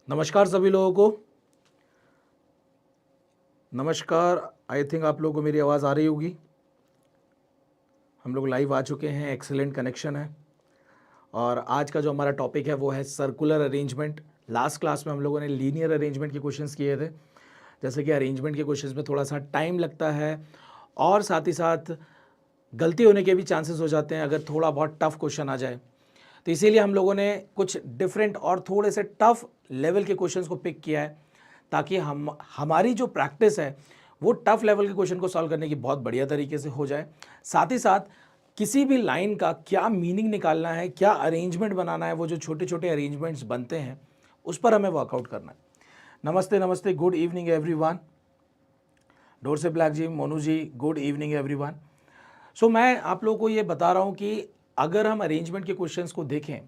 नमस्कार सभी लोगों को। नमस्कार। आई थिंक आप लोगों को मेरी आवाज़ आ रही होगी। हम लोग लाइव आ चुके हैं, एक्सीलेंट कनेक्शन है। और आज का जो हमारा टॉपिक है वो है सर्कुलर अरेंजमेंट। लास्ट क्लास में हम लोगों ने लीनियर अरेंजमेंट के क्वेश्चंस किए थे। जैसे कि अरेंजमेंट के क्वेश्चंस में थोड़ा सा टाइम लगता है और साथ ही साथ गलती होने के भी चांसेस हो जाते हैं अगर थोड़ा बहुत टफ क्वेश्चन आ जाए। तो इसीलिए हम लोगों ने कुछ डिफरेंट और थोड़े से टफ लेवल के क्वेश्चंस को पिक किया है, ताकि हमारी जो प्रैक्टिस है वो टफ लेवल के क्वेश्चन को सॉल्व करने की बहुत बढ़िया तरीके से हो जाए। साथ ही साथ किसी भी लाइन का क्या मीनिंग निकालना है, क्या अरेंजमेंट बनाना है, वो जो छोटे छोटे अरेंजमेंट्स बनते हैं उस पर हमें वर्कआउट करना है। नमस्ते नमस्ते, गुड इवनिंग एवरीवन। डोर से ब्लैक जी, मोनू जी, गुड इवनिंग एवरीवन। सो मैं आप लोगों को ये बता रहा हूँ कि अगर हम अरेंजमेंट के क्वेश्चंस को देखें,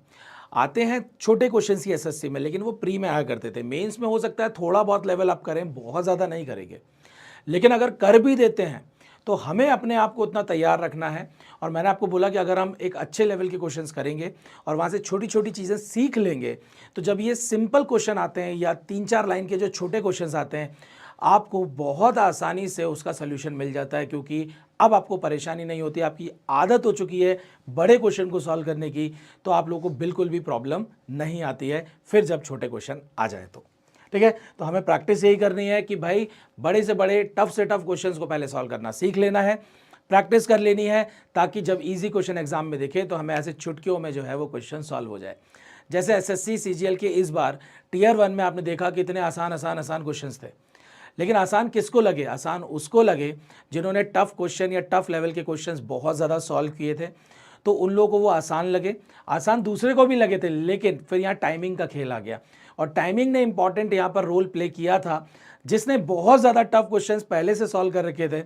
आते हैं छोटे क्वेश्चंस ही एसएससी में, लेकिन वो प्री में आया करते थे। मेंस में हो सकता है थोड़ा बहुत लेवल अप करें, बहुत ज़्यादा नहीं करेंगे, लेकिन अगर कर भी देते हैं तो हमें अपने आप को उतना तैयार रखना है। और मैंने आपको बोला कि अगर हम एक अच्छे लेवल के क्वेश्चंस करेंगे और वहाँ से छोटी छोटी चीज़ें सीख लेंगे, तो जब ये सिंपल क्वेश्चन आते हैं या 3-4 लाइन के जो छोटे क्वेश्चंस आते हैं, आपको बहुत आसानी से उसका सल्यूशन मिल जाता है, क्योंकि अब आपको परेशानी नहीं होती, आपकी आदत हो चुकी है बड़े क्वेश्चन को सॉल्व करने की। तो आप लोगों को बिल्कुल भी प्रॉब्लम नहीं आती है फिर जब छोटे क्वेश्चन आ जाए तो। ठीक है, तो हमें प्रैक्टिस यही करनी है कि भाई बड़े से बड़े टफ से टफ क्वेश्चंस को पहले सॉल्व करना सीख लेना है, प्रैक्टिस कर लेनी है, ताकि जब इजी क्वेश्चन एग्जाम में देखे तो हमें ऐसे चुटकियों में जो है वो क्वेश्चन सॉल्व हो जाए। जैसे एसएससी सीजीएल के इस बार टीयर 1 में आपने देखा कितने आसान आसान आसान क्वेश्चंस थे, लेकिन आसान किसको लगे? आसान उसको लगे जिन्होंने टफ क्वेश्चन या टफ लेवल के क्वेश्चंस बहुत ज़्यादा सॉल्व किए थे, तो उन लोगों को वो आसान लगे। आसान दूसरे को भी लगे थे, लेकिन फिर यहाँ टाइमिंग का खेल आ गया और टाइमिंग ने इंपॉर्टेंट यहाँ पर रोल प्ले किया था। जिसने बहुत ज़्यादा टफ क्वेश्चंस पहले से सॉल्व कर रखे थे,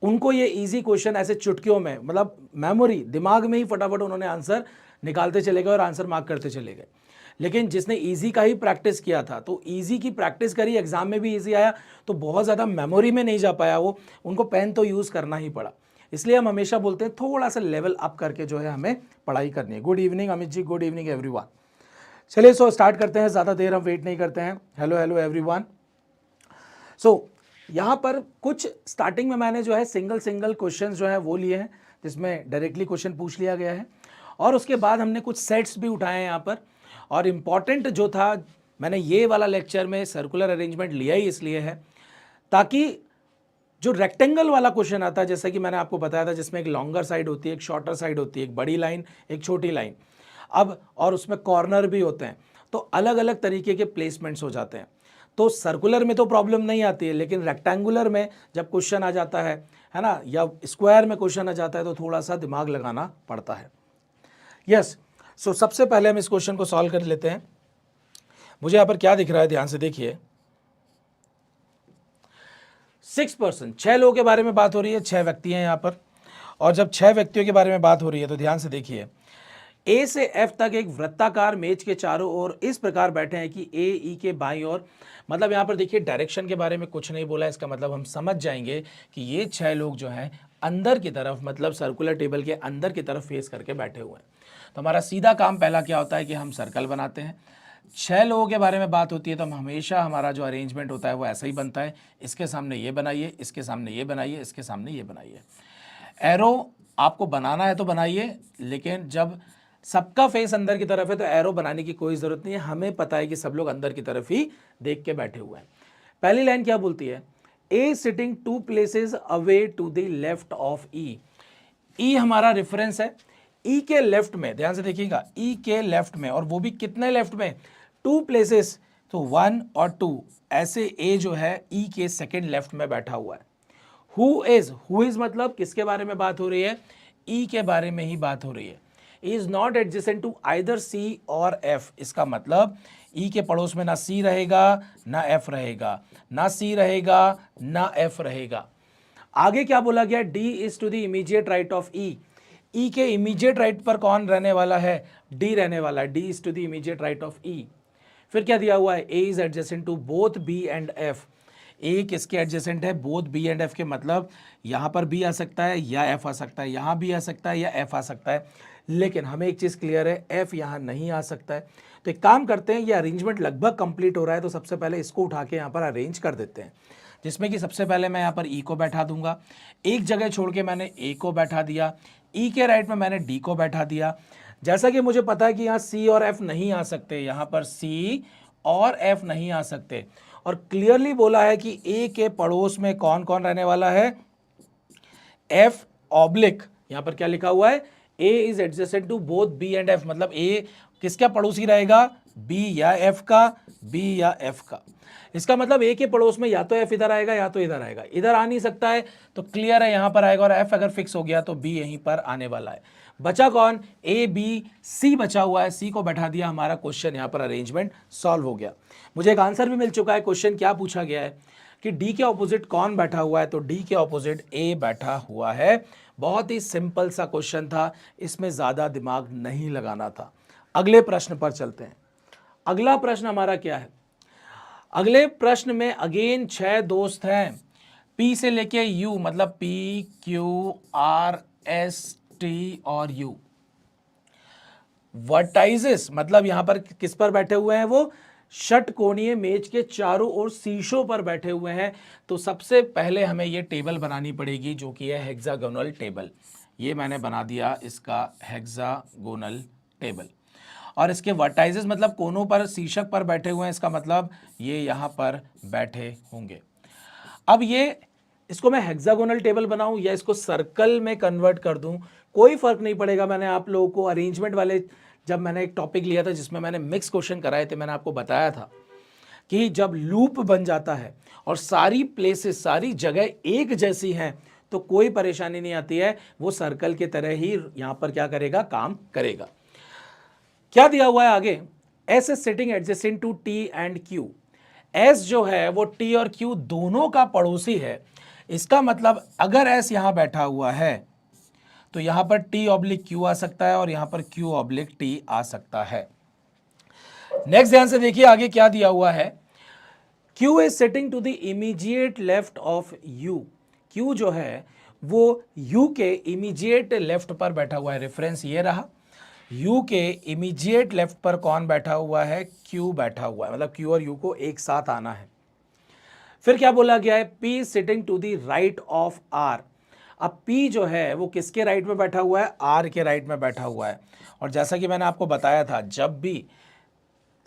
उनको ये इजी क्वेश्चन ऐसे चुटकियों में, मतलब मेमोरी दिमाग में ही फटाफट उन्होंने आंसर निकालते चले गए और आंसर मार्क करते चले गए। लेकिन जिसने इजी का ही प्रैक्टिस किया था, तो इजी की प्रैक्टिस करी, एग्जाम में भी इजी आया, तो बहुत ज़्यादा मेमोरी में नहीं जा पाया वो, उनको पेन तो यूज़ करना ही पड़ा। इसलिए हम हमेशा बोलते हैं थोड़ा सा लेवल अप करके जो है हमें पढ़ाई करनी है। Good evening Amit ji, good evening everyone. चलिए सो स्टार्ट करते हैं, ज़्यादा देर हम वेट नहीं करते हैं। Hello hello everyone. सो यहाँ पर कुछ स्टार्टिंग में मैंने जो है सिंगल सिंगल क्वेश्चन जो है वो लिए हैं, जिसमें डायरेक्टली क्वेश्चन पूछ लिया गया है, और उसके बाद हमने कुछ सेट्स भी उठाए हैं यहाँ पर। और इम्पॉर्टेंट जो था, मैंने ये वाला लेक्चर में सर्कुलर अरेंजमेंट लिया ही इसलिए है ताकि जो रेक्टेंगल वाला क्वेश्चन आता है, जैसा कि मैंने आपको बताया था, जिसमें एक लॉन्गर साइड होती है, एक शॉर्टर साइड होती है, एक बड़ी लाइन, एक छोटी लाइन, अब और उसमें कॉर्नर भी होते हैं, तो अलग अलग तरीके के प्लेसमेंट्स हो जाते हैं। तो सर्कुलर में तो प्रॉब्लम नहीं आती है, लेकिन रेक्टेंगुलर में जब क्वेश्चन आ जाता है ना, या स्क्वायर में क्वेश्चन आ जाता है, तो थोड़ा सा दिमाग लगाना पड़ता है। यस, सो सबसे पहले हम इस क्वेश्चन को सॉल्व कर लेते हैं। मुझे यहाँ पर क्या दिख रहा है, ध्यान से देखिए। 6%, 6 लोगों के बारे में बात हो रही है, 6 व्यक्ति हैं यहाँ पर। और जब 6 व्यक्तियों के बारे में बात हो रही है तो ध्यान से देखिए, ए से एफ तक एक वृत्ताकार मेज के चारों ओर इस प्रकार बैठे हैं कि ए ई के बाईं ओर, मतलब यहाँ पर देखिए डायरेक्शन के बारे में कुछ नहीं बोला है। इसका मतलब हम समझ जाएंगे कि ये 6 लोग जो हैं अंदर की तरफ, मतलब सर्कुलर टेबल के अंदर की तरफ फेस करके बैठे हुए हैं। तो हमारा सीधा काम पहला क्या होता है कि हम सर्कल बनाते हैं। 6 लोगों के बारे में बात होती है तो हम हमेशा, हमारा जो अरेंजमेंट होता है वो ऐसा ही बनता है, इसके सामने ये बनाइए, इसके सामने ये बनाइए, इसके सामने ये बनाइए। एरो आपको बनाना है तो बनाइए, लेकिन जब सबका फेस अंदर की तरफ है तो एरो बनाने की कोई ज़रूरत नहीं है। हमें पता है कि सब लोग अंदर की तरफ ही देख के बैठे हुए हैं। पहली लाइन क्या बोलती है? A sitting 2 places away to the left of E. E हमारा रेफरेंस है। ई के लेफ्ट में, ध्यान से देखिएगा, ई के लेफ्ट में, और वो भी कितने लेफ्ट में? 2 प्लेसेस, तो 1 और 2, ऐसे ए जो है ई के सेकेंड लेफ्ट में बैठा हुआ है। हु इज मतलब किसके बारे में बात हो रही है? ई के बारे में ही बात हो रही है। Is not adjacent to either C और एफ। इसका मतलब ई के पड़ोस में ना सी रहेगा ना एफ रहेगा, ना सी रहेगा ना एफ रहेगा। आगे क्या बोला गया? D is to the immediate right of E. E के इमीडिएट राइट पर कौन रहने वाला है? डी रहने वाला है। D is to the immediate right of E. फिर क्या दिया हुआ है? A is adjacent to both B and F. A किसके एडजेसेंट है? बोथ बी एंड एफ के, मतलब यहां पर बी आ सकता है या एफ आ सकता है, यहां भी आ सकता है या एफ आ सकता है। लेकिन हमें एक चीज़ क्लियर है, एफ यहाँ नहीं आ सकता है। तो एक काम करते हैं, ये अरेंजमेंट लगभग कंप्लीट हो रहा है, तो सबसे पहले इसको उठा के यहाँ पर अरेंज कर देते हैं, जिसमें कि सबसे पहले मैं यहाँ पर ई को बैठा दूंगा, एक जगह छोड़ के मैंने ए को बैठा दिया, ई के राइट में मैंने डी को बैठा दिया। जैसा कि मुझे पता है कि यहाँ सी और एफ नहीं आ सकते, यहाँ पर सी और एफ नहीं आ सकते, और क्लियरली बोला है कि ए के पड़ोस में कौन कौन रहने वाला है, एफ ऑब्लिक, यहां पर क्या लिखा हुआ है, A is adjacent to both B and F, मतलब ए किसका पड़ोसी रहेगा, बी या एफ का, बी या एफ का। इसका मतलब ए के पड़ोस में या तो एफ इधर आएगा या तो इधर आएगा, इधर आ नहीं सकता है, तो क्लियर है यहां पर आएगा, और एफ अगर फिक्स हो गया तो बी यहीं पर आने वाला है। बचा कौन, ए बी सी बचा हुआ है, सी को बैठा दिया, हमारा क्वेश्चन यहां पर अरेंजमेंट सॉल्व हो गया। मुझे एक आंसर भी मिल चुका है। क्वेश्चन क्या पूछा गया है कि डी के ऑपोजिट कौन बैठा हुआ है, तो डी के ऑपोजिट ए बैठा हुआ है। बहुत ही सिंपल सा क्वेश्चन था, इसमें ज्यादा दिमाग नहीं लगाना था। अगले प्रश्न पर चलते हैं। अगला प्रश्न हमारा क्या है, अगले प्रश्न में अगेन 6 दोस्त हैं, पी से लेके यू, मतलब P Q R S T और यू। वर्टाइजेस मतलब यहां पर किस पर बैठे हुए हैं, वो षटकोणीय मेज के चारों ओर शीशों पर बैठे हुए हैं। तो सबसे पहले हमें ये टेबल बनानी पड़ेगी, जो कि है हेक्सागोनल टेबल। ये मैंने बना दिया इसका हेक्सागोनल टेबल, और इसके वर्टाइजेस मतलब कोनों पर शीर्षक पर बैठे हुए हैं, इसका मतलब ये यहां पर बैठे होंगे। अब ये इसको मैं हेक्सागोनल टेबल बनाऊं या इसको सर्कल में कन्वर्ट कर दूं, कोई फर्क नहीं पड़ेगा। मैंने आप लोगों को अरेंजमेंट वाले जब मैंने एक टॉपिक लिया था जिसमें मैंने मिक्स क्वेश्चन कराए थे, मैंने आपको बताया था कि जब लूप बन जाता है और सारी प्लेसेस, सारी जगह एक जैसी हैं, तो कोई परेशानी नहीं आती है, वो सर्कल की तरह ही यहां पर क्या करेगा, काम करेगा। क्या दिया हुआ है आगे, S is sitting adjacent to T and Q. S जो है वो टी और क्यू दोनों का पड़ोसी है। इसका मतलब अगर एस यहां बैठा हुआ है तो यहां पर टी ऑब्लिक क्यू आ सकता है और यहां पर क्यू ऑब्लिक टी आ सकता है। नेक्स्ट ध्यान से देखिए आगे क्या दिया हुआ है, Q is sitting to the immediate left of U। Q जो है वो U के इमीडिएट लेफ्ट पर बैठा हुआ है। रेफरेंस ये रहा, U के इमीडिएट लेफ्ट पर कौन बैठा हुआ है, Q बैठा हुआ है, मतलब Q और U को एक साथ आना है। फिर क्या बोला गया है, P sitting to the right of R। अब P जो है वो किसके राइट में बैठा हुआ है, R के राइट में बैठा हुआ है। और जैसा कि मैंने आपको बताया था, जब भी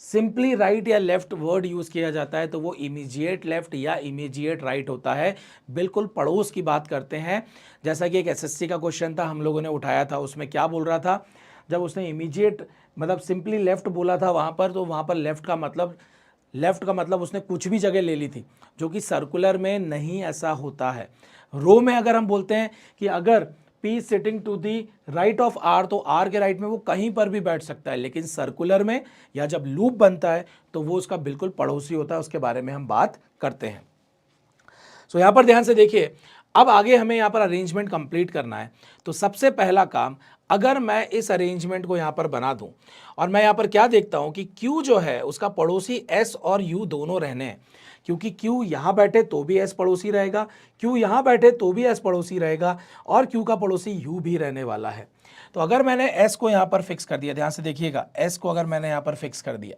सिंपली राइट या लेफ्ट वर्ड यूज किया जाता है तो वो इमीडिएट लेफ्ट या इमीडिएट राइट होता है, बिल्कुल पड़ोस की बात करते हैं। जैसा कि एक एसएससी का क्वेश्चन था, हम लोगों ने उठाया था, उसमें क्या बोल रहा था, जब उसने इमीडिएट मतलब सिंपली लेफ्ट बोला था वहाँ पर, तो वहाँ पर लेफ्ट का मतलब उसने कुछ भी जगह ले ली थी, जो कि सर्कुलर में नहीं ऐसा होता है। रो में अगर हम बोलते हैं कि अगर P sitting to the right of R, तो R के राइट में वो कहीं पर भी बैठ सकता है, लेकिन सर्कुलर में या जब लूप बनता है तो वो उसका बिल्कुल पड़ोसी होता है, उसके बारे में हम बात करते हैं। सो यहाँ पर ध्यान से देखिए, अब आगे हमें यहाँ पर अरेंजमेंट कंप्लीट करना है। तो सबसे पहला काम, अगर मैं इस अरेंजमेंट को यहाँ पर बना दूं और मैं यहाँ पर क्या देखता हूँ कि Q जो है उसका पड़ोसी S और U दोनों रहने हैं, क्योंकि Q यहाँ बैठे तो भी S पड़ोसी रहेगा, Q यहाँ बैठे तो भी S पड़ोसी रहेगा, और Q का पड़ोसी U भी रहने वाला है। तो अगर मैंने S को यहाँ पर फिक्स कर दिया, ध्यान से देखिएगा, S को अगर मैंने यहाँ पर फिक्स कर दिया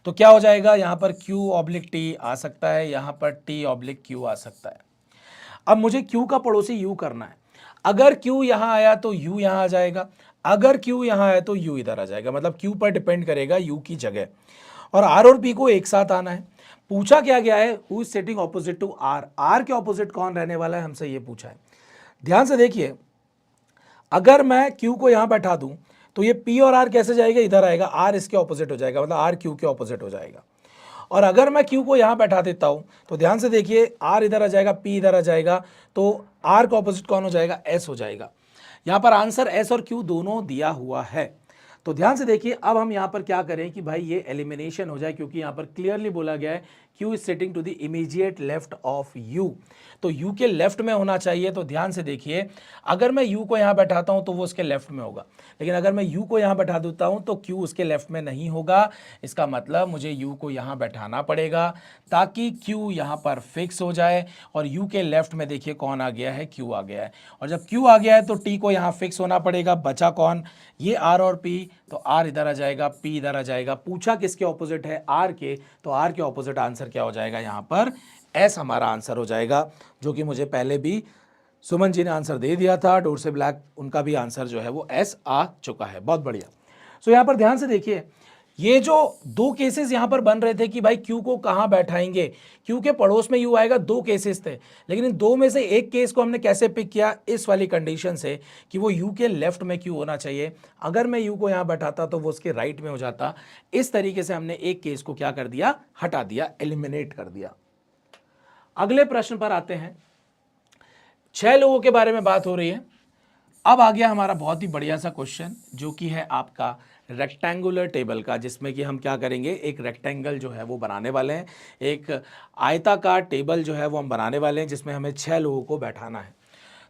तो क्या हो जाएगा, यहाँ पर Q ऑब्लिक T आ सकता है, यहाँ पर T ऑब्लिक Q आ सकता है। अब मुझे Q का पड़ोसी U करना है। अगर Q यहाँ आया तो U यहाँ आ जाएगा, अगर Q यहाँ आया तो U इधर आ जाएगा, मतलब Q पर डिपेंड करेगा U की जगह। और R और P को एक साथ आना है। पूछा क्या गया है, who is sitting opposite to R, R के ऑपोजिट कौन रहने वाला है, हमसे ये पूछा है। ध्यान से देखिए, अगर मैं Q को यहाँ बैठा दूं तो ये P और R कैसे जाएगा, इधर आएगा, R इसके ऑपोजिट हो जाएगा, मतलब R Q के ऑपोजिट हो जाएगा। और अगर मैं Q को यहाँ बैठा देता हूँ तो ध्यान से देखिए, R इधर आ जाएगा, P इधर आ जाएगा, तो R का ऑपोजिट कौन हो जाएगा, S हो जाएगा। यहाँ पर आंसर S और Q दोनों दिया हुआ है। तो ध्यान से देखिए, अब हम यहाँ पर क्या करें कि भाई ये एलिमिनेशन हो जाए, क्योंकि यहाँ पर क्लियरली बोला गया है Q is sitting to the immediate left of U। तो U के लेफ्ट में होना चाहिए। तो ध्यान से देखिए, अगर मैं U को यहाँ बैठाता हूँ तो वो उसके लेफ्ट में होगा, लेकिन अगर मैं U को यहाँ बैठा देता हूँ तो Q उसके लेफ्ट में नहीं होगा। इसका मतलब मुझे U को यहाँ बैठाना पड़ेगा ताकि Q यहाँ पर फिक्स हो जाए। और U के लेफ्ट में देखिए कौन आ गया है, Q आ गया है। और जब Q आ गया है तो T को यहाँ फिक्स होना पड़ेगा। बचा कौन, ये R और P। तो R इधर आ जाएगा, P इधर आ जाएगा। पूछा किसके ऑपोजिट है, R के, तो R के ऑपोजिट आंसर क्या हो जाएगा यहाँ पर, S हमारा आंसर हो जाएगा, जो कि मुझे पहले भी सुमन जी ने आंसर दे दिया था। डोर से ब्लैक, उनका भी आंसर जो है वो S आ चुका है। बहुत बढ़िया। सो यहाँ पर ध्यान से देखिए, ये जो दो केसेस यहाँ पर बन रहे थे कि भाई Q को कहाँ बैठाएंगे, Q के पड़ोस में U आएगा, दो केसेस थे, लेकिन इन दो में से एक केस को हमने कैसे पिक किया, इस वाली कंडीशन से कि वो U के लेफ्ट में Q होना चाहिए। अगर मैं U को यहाँ बैठाता तो वो उसके राइट में हो जाता। इस तरीके से हमने एक केस को क्या कर दिया, हटा दिया, एलिमिनेट कर दिया। अगले प्रश्न पर आते हैं। 6 लोगों के बारे में बात हो रही है। अब आ गया हमारा बहुत ही बढ़िया सा क्वेश्चन, जो कि है आपका रेक्टेंगुलर टेबल का, जिसमें कि हम क्या करेंगे, एक रेक्टेंगल जो है वो बनाने वाले हैं, एक आयताकार टेबल जो है वो हम बनाने वाले हैं, जिसमें हमें 6 लोगों को बैठाना है।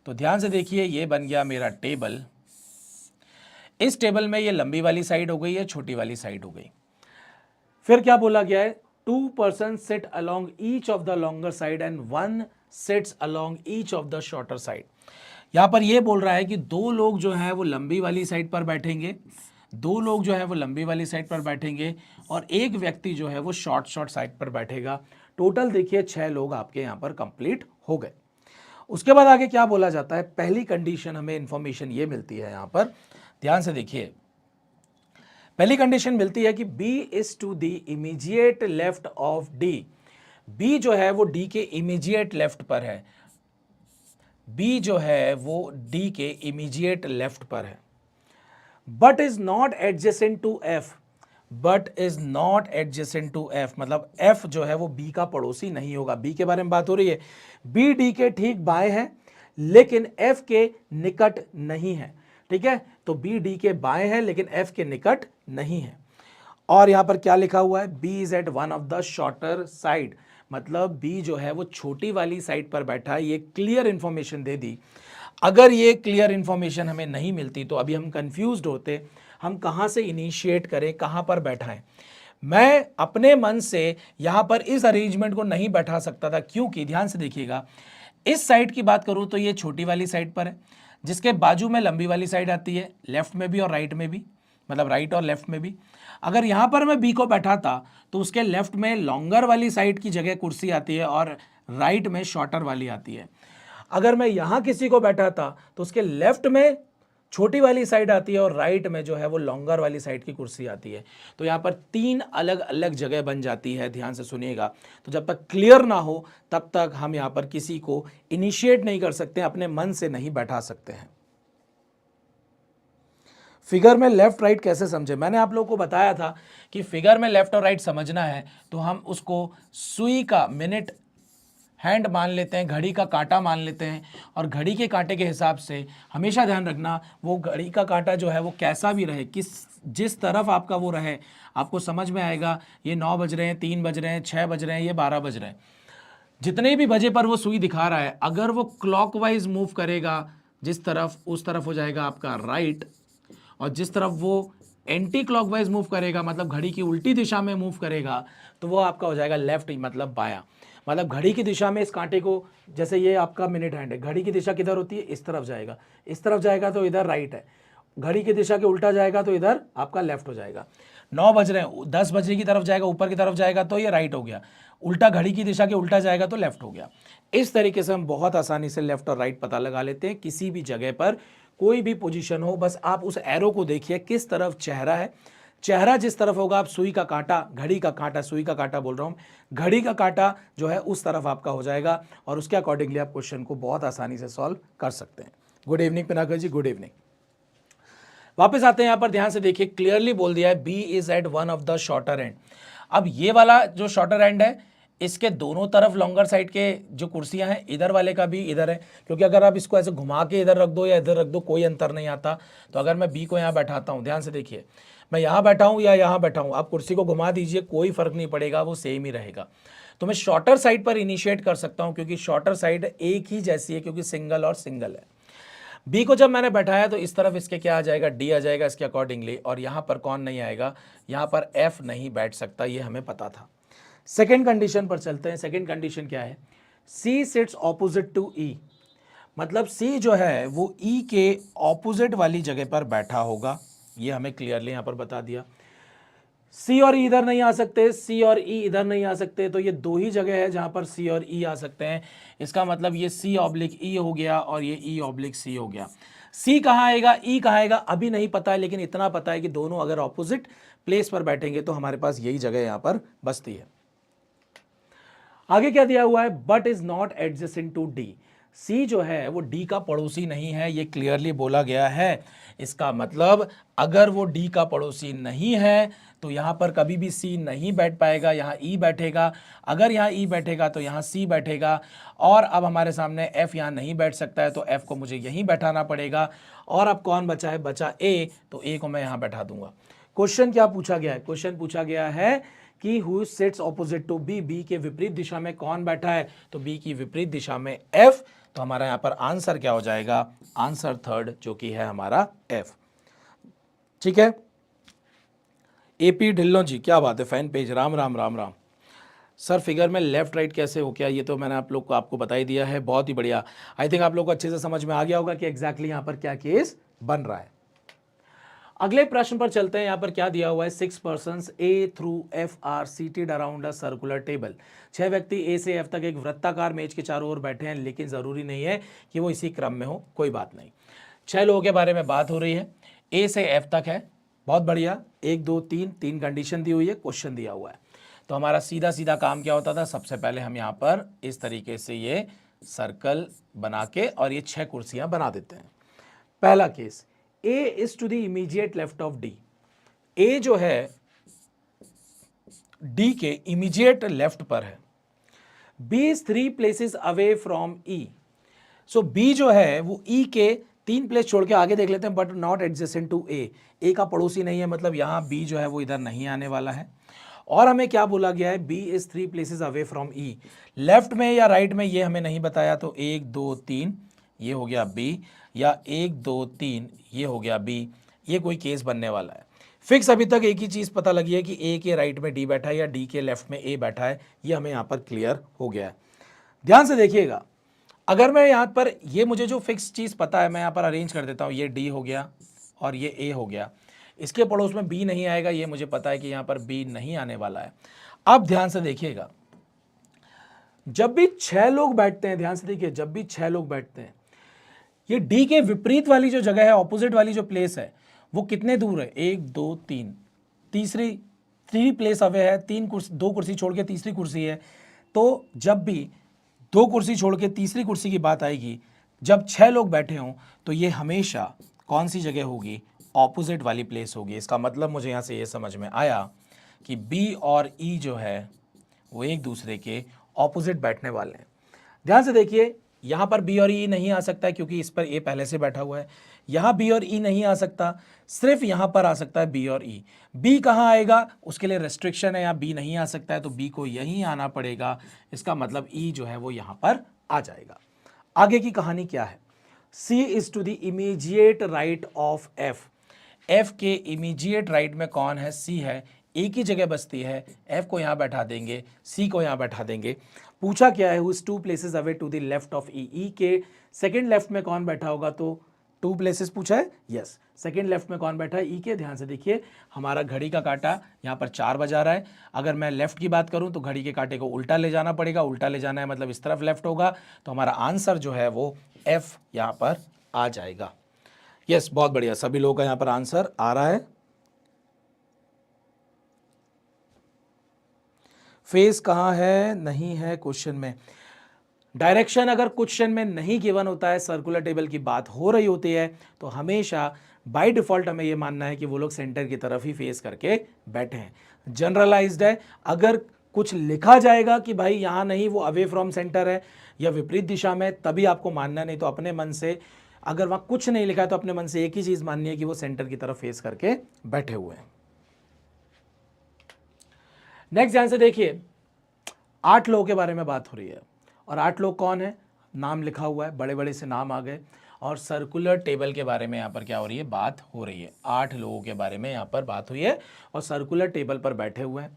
तो ध्यान से देखिए, ये बन गया मेरा टेबल। इस टेबल में ये लंबी वाली साइड हो गई है, छोटी वाली साइड हो गई। फिर क्या बोला गया है, 2 persons sit along each of the longer side and 1 sits along each of the shorter side. यहां पर यह बोल रहा है कि 2 लोग जो है वो लंबी वाली साइड पर बैठेंगे, 2 लोग जो है वो लंबी वाली साइड पर बैठेंगे, और एक व्यक्ति जो है वो शॉर्ट साइड पर बैठेगा। टोटल देखिए 6 लोग आपके यहां पर कंप्लीट हो गए। उसके बाद आगे क्या बोला जाता है, पहली कंडीशन हमें इंफॉर्मेशन ये मिलती है यहां पर, ध्यान से देखिए। पहली कंडीशन मिलती है कि B is to the immediate left of D। B जो है वो D के इमीडिएट लेफ्ट पर है। B जो है वो D के इमीडिएट लेफ्ट पर है। But is not adjacent to F। But is not adjacent to F मतलब F जो है वो B का पड़ोसी नहीं होगा। B के बारे में बात हो रही है। B D के ठीक बाएं है, लेकिन F के निकट नहीं है। ठीक है, तो B D के बाएं है लेकिन F के निकट नहीं है। और यहां पर क्या लिखा हुआ है, B is at one of the shorter side, मतलब B जो है वो छोटी वाली साइड पर बैठा है। ये क्लियर इंफॉर्मेशन दे दी। अगर ये क्लियर इंफॉर्मेशन हमें नहीं मिलती तो अभी हम कंफ्यूज्ड होते, हम कहां से इनिशिएट करें, कहां पर बैठाएं। मैं अपने मन से यहां पर इस अरेंजमेंट को नहीं बैठा सकता था, क्योंकि ध्यान से देखिएगा, इस साइड की बात करूं तो ये छोटी वाली साइड पर है, जिसके बाजू में लंबी वाली साइड आती है, लेफ्ट में भी और राइट में भी, मतलब राइट और लेफ्ट में भी। अगर यहाँ पर मैं B को बैठाता तो उसके लेफ्ट में लॉन्गर वाली साइड की जगह कुर्सी आती है और राइट में शॉर्टर वाली आती है। अगर मैं यहाँ किसी को बैठाता तो उसके लेफ्ट में छोटी वाली साइड आती है और राइट में जो है वो लॉन्गर वाली साइड की कुर्सी आती है। तो यहाँ पर 3 अलग अलग जगह बन जाती है। ध्यान से सुनिएगा। तो जब तक क्लियर ना हो तब तक हम यहाँ पर किसी को इनिशिएट नहीं कर सकते, अपने मन से नहीं बैठा सकते हैं। फिगर में लेफ्ट राइट कैसे समझे, मैंने आप लोगों को बताया था कि फिगर में लेफ्ट और राइट समझना है तो हम उसको सुई का मिनट हैंड मान लेते हैं, घड़ी का कांटा मान लेते हैं, और घड़ी के कांटे के हिसाब से हमेशा ध्यान रखना वो घड़ी का कांटा जो है वो कैसा भी रहे, जिस तरफ आपका वो रहे, आपको समझ में आएगा। ये 9 बज रहे हैं, 3 बज रहे हैं, 6 बज रहे हैं, ये 12 बज रहे हैं, जितने भी बजे पर वो सुई दिखा रहा है, अगर वो क्लॉकवाइज मूव करेगा जिस तरफ, उस तरफ हो जाएगा आपका राइट, और जिस तरफ वो एंटी क्लॉकवाइज मूव करेगा, मतलब घड़ी की उल्टी दिशा में मूव करेगा, तो वो आपका हो जाएगा लेफ्ट, मतलब बायां। मतलब घड़ी की दिशा में इस कांटे को, जैसे ये आपका मिनट हैंड है, घड़ी की दिशा किधर होती है, इस तरफ जाएगा, इस तरफ जाएगा तो इधर राइट है, घड़ी की दिशा के उल्टा जाएगा तो इधर आपका लेफ्ट हो जाएगा। 9 बज रहे हैं, 10 बजे की तरफ जाएगा, ऊपर की तरफ जाएगा तो ये राइट हो गया, उल्टा घड़ी की दिशा के उल्टा जाएगा तो लेफ्ट हो गया। इस तरीके से हम बहुत आसानी से लेफ्ट और राइट पता लगा लेते हैं। किसी भी जगह पर कोई भी पोजीशन हो, बस आप उस एरो को देखिए किस तरफ चेहरा है, चेहरा जिस तरफ होगा, आप सुई का कांटा, घड़ी का कांटा, सुई का कांटा बोल रहा हूं, घड़ी का कांटा जो है उस तरफ आपका हो जाएगा, और उसके अकॉर्डिंगली आप क्वेश्चन को बहुत आसानी से सॉल्व कर सकते हैं। गुड इवनिंग पिनाकर जी, गुड इवनिंग। वापस आते हैं यहाँ पर, ध्यान से देखिए, क्लियरली बोल दिया है B is at one of the shorter end. अब ये वाला जो शॉर्टर एंड है, इसके दोनों तरफ लॉन्गर साइड के जो कुर्सियां हैं, इधर वाले का भी इधर है, क्योंकि अगर आप इसको ऐसे घुमा के इधर रख दो या इधर रख दो कोई अंतर नहीं आता। तो अगर मैं B को यहाँ बैठाता हूँ, ध्यान से देखिए, मैं यहाँ बैठा हूँ या यहाँ बैठा हूँ, आप कुर्सी को घुमा दीजिए, कोई फर्क नहीं पड़ेगा, वो सेम ही रहेगा। तो मैं शॉर्टर साइड पर इनिशिएट कर सकता हूं क्योंकि शॉर्टर साइड एक ही जैसी है क्योंकि सिंगल और सिंगल है। बी को जब मैंने बैठाया तो इस तरफ इसके क्या आ जाएगा, डी आ जाएगा इसके अकॉर्डिंगली, और यहां पर कौन नहीं आएगा, यहां पर एफ नहीं बैठ सकता, ये हमें पता था। सेकेंड कंडीशन पर चलते हैं। सेकेंड कंडीशन क्या है, सी सिट्स ऑपोजिट टू ई, मतलब सी जो है वो ई के ऑपोजिट वाली जगह पर बैठा होगा, ये हमें क्लियरली यहां पर बता दिया। सी और ई इधर नहीं आ सकते, सी और ई इधर नहीं आ सकते, तो ये दो ही जगह है जहां पर सी और ई आ सकते हैं। इसका मतलब ये सी ऑब्लिक ई हो गया और ये ई ऑब्लिक सी हो गया। सी कहाँ आएगा, ई कहाँ आएगा अभी नहीं पता है, लेकिन इतना पता है कि दोनों अगर ऑपोजिट प्लेस पर बैठेंगे तो हमारे पास यही जगह यहां पर बसती है। आगे क्या दिया हुआ है, but is not adjacent to D, C जो है वो डी का पड़ोसी नहीं है, ये क्लियरली बोला गया है। इसका मतलब अगर वो डी का पड़ोसी नहीं है तो यहां पर कभी भी सी नहीं बैठ पाएगा, यहां ई बैठेगा। अगर यहां ई बैठेगा तो यहां सी बैठेगा, और अब हमारे सामने एफ यहां नहीं बैठ सकता है तो एफ को मुझे यहीं बैठाना पड़ेगा। और अब कौन बचा है, बचा ए, तो ए को मैं यहां बैठा दूंगा। क्वेश्चन क्या पूछा गया है, क्वेश्चन पूछा गया है कि who sits opposite to B, B के विपरीत दिशा में कौन बैठा है, तो बी की विपरीत दिशा में एफ। तो हमारा यहां पर आंसर क्या हो जाएगा, आंसर थर्ड जो कि है हमारा एफ। ठीक है, एपी ढिल्लों जी, क्या बात है, fan page, Ram Ram Ram Ram. Sir figure में लेफ्ट राइट कैसे हो, क्या ये तो मैंने आप लोग को आपको बता ही दिया है, बहुत ही बढ़िया। आई थिंक आप लोग को अच्छे से समझ में आ गया होगा कि एग्जैक्टली यहां पर क्या केस बन रहा है। अगले प्रश्न पर चलते हैं। यहां पर क्या दिया हुआ है, 6 persons A through F R seated around a circular table, 6 व्यक्ति ए से एफ तक एक वृत्ताकार मेज के चारों ओर बैठे हैं, लेकिन जरूरी नहीं है कि वो इसी क्रम में हो, कोई बात नहीं। 6 लोगों के बारे में बात हो रही है, ए से एफ तक है, बहुत बढ़िया। 1 2 3 3 कंडीशन दी हुई है, क्वेश्चन दिया हुआ है। तो हमारा सीधा सीधा काम क्या होता था, सबसे पहले हम यहाँ पर इस तरीके से ये सर्कल बना के और ये 6 कुर्सियां बना देते हैं। पहला case, A is to the immediate left of D, A जो है D के इमीडिएट लेफ्ट पर है, B is 3 places away from E, so B जो है वो E के 3 प्लेस छोड़ के आगे देख लेते हैं, but not adjacent to A, A का पड़ोसी नहीं है, मतलब यहां B जो है वो इधर नहीं आने वाला है। और हमें क्या बोला गया है, B is 3 places away from E, left में या राइट में ये हमें नहीं बताया, तो 1 2 3 ये हो गया B, या 1 2 3 ये हो गया B, ये कोई केस बनने वाला है। फिक्स अभी तक एक ही चीज पता लगी है कि A के राइट में D बैठा है या D के लेफ्ट में A बैठा है, ये हमें यहां पर क्लियर हो गया है। ध्यान से देखिएगा, अगर मैं यहां पर ये मुझे जो फिक्स चीज पता है मैं यहां पर अरेंज कर देता हूं, ये D हो गया और ये A हो गया, इसके पड़ोस में B नहीं आएगा, ये मुझे पता है कि यहां पर B नहीं आने वाला है। अब ध्यान से देखिएगा, जब भी 6 लोग बैठते हैं, ध्यान से देखिए, जब भी 6 लोग बैठते हैं, ये डी के विपरीत वाली जो जगह है, ऑपोजिट वाली जो प्लेस है, वो कितने दूर है, 1 2 3, तीसरी 3 प्लेस अवे है, 2 कुर्सी छोड़ के तीसरी कुर्सी है। तो जब भी 2 कुर्सी छोड़ के तीसरी कुर्सी की बात आएगी, जब 6 लोग बैठे हों, तो ये हमेशा कौन सी जगह होगी, ऑपोजिट वाली प्लेस होगी। इसका मतलब मुझे यहाँ से ये समझ में आया कि बी और ई जो है वो एक दूसरे के ऑपोजिट बैठने वाले हैं। ध्यान से देखिए, यहां पर बी और ई नहीं आ सकता है क्योंकि इस पर ए पहले से बैठा हुआ है, यहां बी और ई नहीं आ सकता, सिर्फ यहां पर आ सकता है बी और ई। बी कहां आएगा, उसके लिए रेस्ट्रिक्शन है, यहां बी नहीं आ सकता है, तो बी को यहीं आना पड़ेगा। इसका मतलब ई जो है वो यहां पर आ जाएगा। आगे की कहानी क्या है, C is to the immediate right of F, F के इमीडिएट राइट में कौन है, सी है, एक ही जगह बसती है, एफ को यहां बैठा देंगे, सी को यहां बैठा देंगे। पूछा क्या है, who's 2 places away to the left of E, E के सेकंड लेफ्ट में कौन बैठा होगा, तो 2 प्लेसेस पूछा है, यस, सेकंड लेफ्ट में कौन बैठा है, ई के। ध्यान से देखिए, हमारा घड़ी का कांटा यहाँ पर 4 बजा रहा है, अगर मैं लेफ्ट की बात करूँ तो घड़ी के कांटे को उल्टा ले जाना पड़ेगा, उल्टा ले जाना है मतलब इस तरफ लेफ्ट होगा, तो हमारा आंसर जो है वो एफ यहाँ पर आ जाएगा। यस, बहुत बढ़िया, सभी लोगों का यहाँ पर आंसर आ रहा है। फेस कहाँ है, नहीं है क्वेश्चन में। डायरेक्शन अगर क्वेश्चन में नहीं गिवन होता है, सर्कुलर टेबल की बात हो रही होती है, तो हमेशा बाय डिफॉल्ट हमें यह मानना है कि वो लोग सेंटर की तरफ ही फेस करके बैठे हैं। जनरलाइज्ड है, अगर कुछ लिखा जाएगा कि भाई यहाँ नहीं, वो अवे फ्रॉम सेंटर है या विपरीत दिशा में, तभी आपको मानना, नहीं तो अपने मन से, अगर वहाँ कुछ नहीं लिखा है तो अपने मन से एक ही चीज़ माननी है कि वो सेंटर की तरफ फेस करके बैठे हुए हैं। नेक्स्ट ध्यान से देखिए, 8 लोगों के बारे में बात हो रही है और 8 लोग कौन है, नाम लिखा हुआ है, बड़े बड़े से नाम आ गए और सर्कुलर टेबल के बारे में यहाँ पर क्या हो रही है, बात हो रही है। 8 लोगों के बारे में यहाँ पर बात हुई है और सर्कुलर टेबल पर बैठे हुए हैं।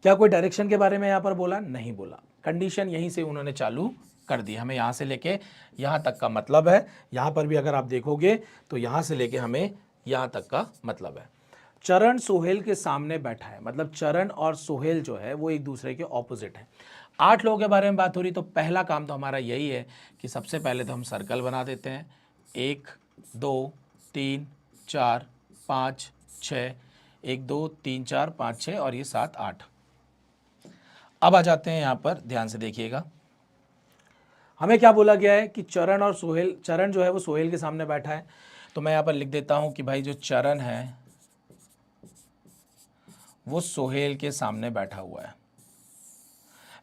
क्या कोई डायरेक्शन के बारे में यहाँ पर बोला, नहीं बोला। कंडीशन यहीं से उन्होंने चालू कर दी, हमें यहाँ से लेके यहाँ तक का मतलब है। यहाँ पर भी अगर आप देखोगे तो यहाँ से लेके हमें यहाँ तक का मतलब है। चरण सोहेल के सामने बैठा है, मतलब चरण और सोहेल जो है वो एक दूसरे के ऑपोजिट है। 8 लोगों के बारे में बात हो रही, तो पहला काम तो हमारा यही है कि सबसे पहले तो हम सर्कल बना देते हैं। 1 2 3 4 5 6, 1 2 3 4 5 6 और ये 7 8। अब आ जाते हैं यहाँ पर, ध्यान से देखिएगा, हमें क्या बोला गया है कि चरण और सोहेल, चरण जो है वो सोहेल के सामने बैठा है। तो मैं यहाँ पर लिख देता हूँ कि भाई जो चरण है वो सोहेल के सामने बैठा हुआ है।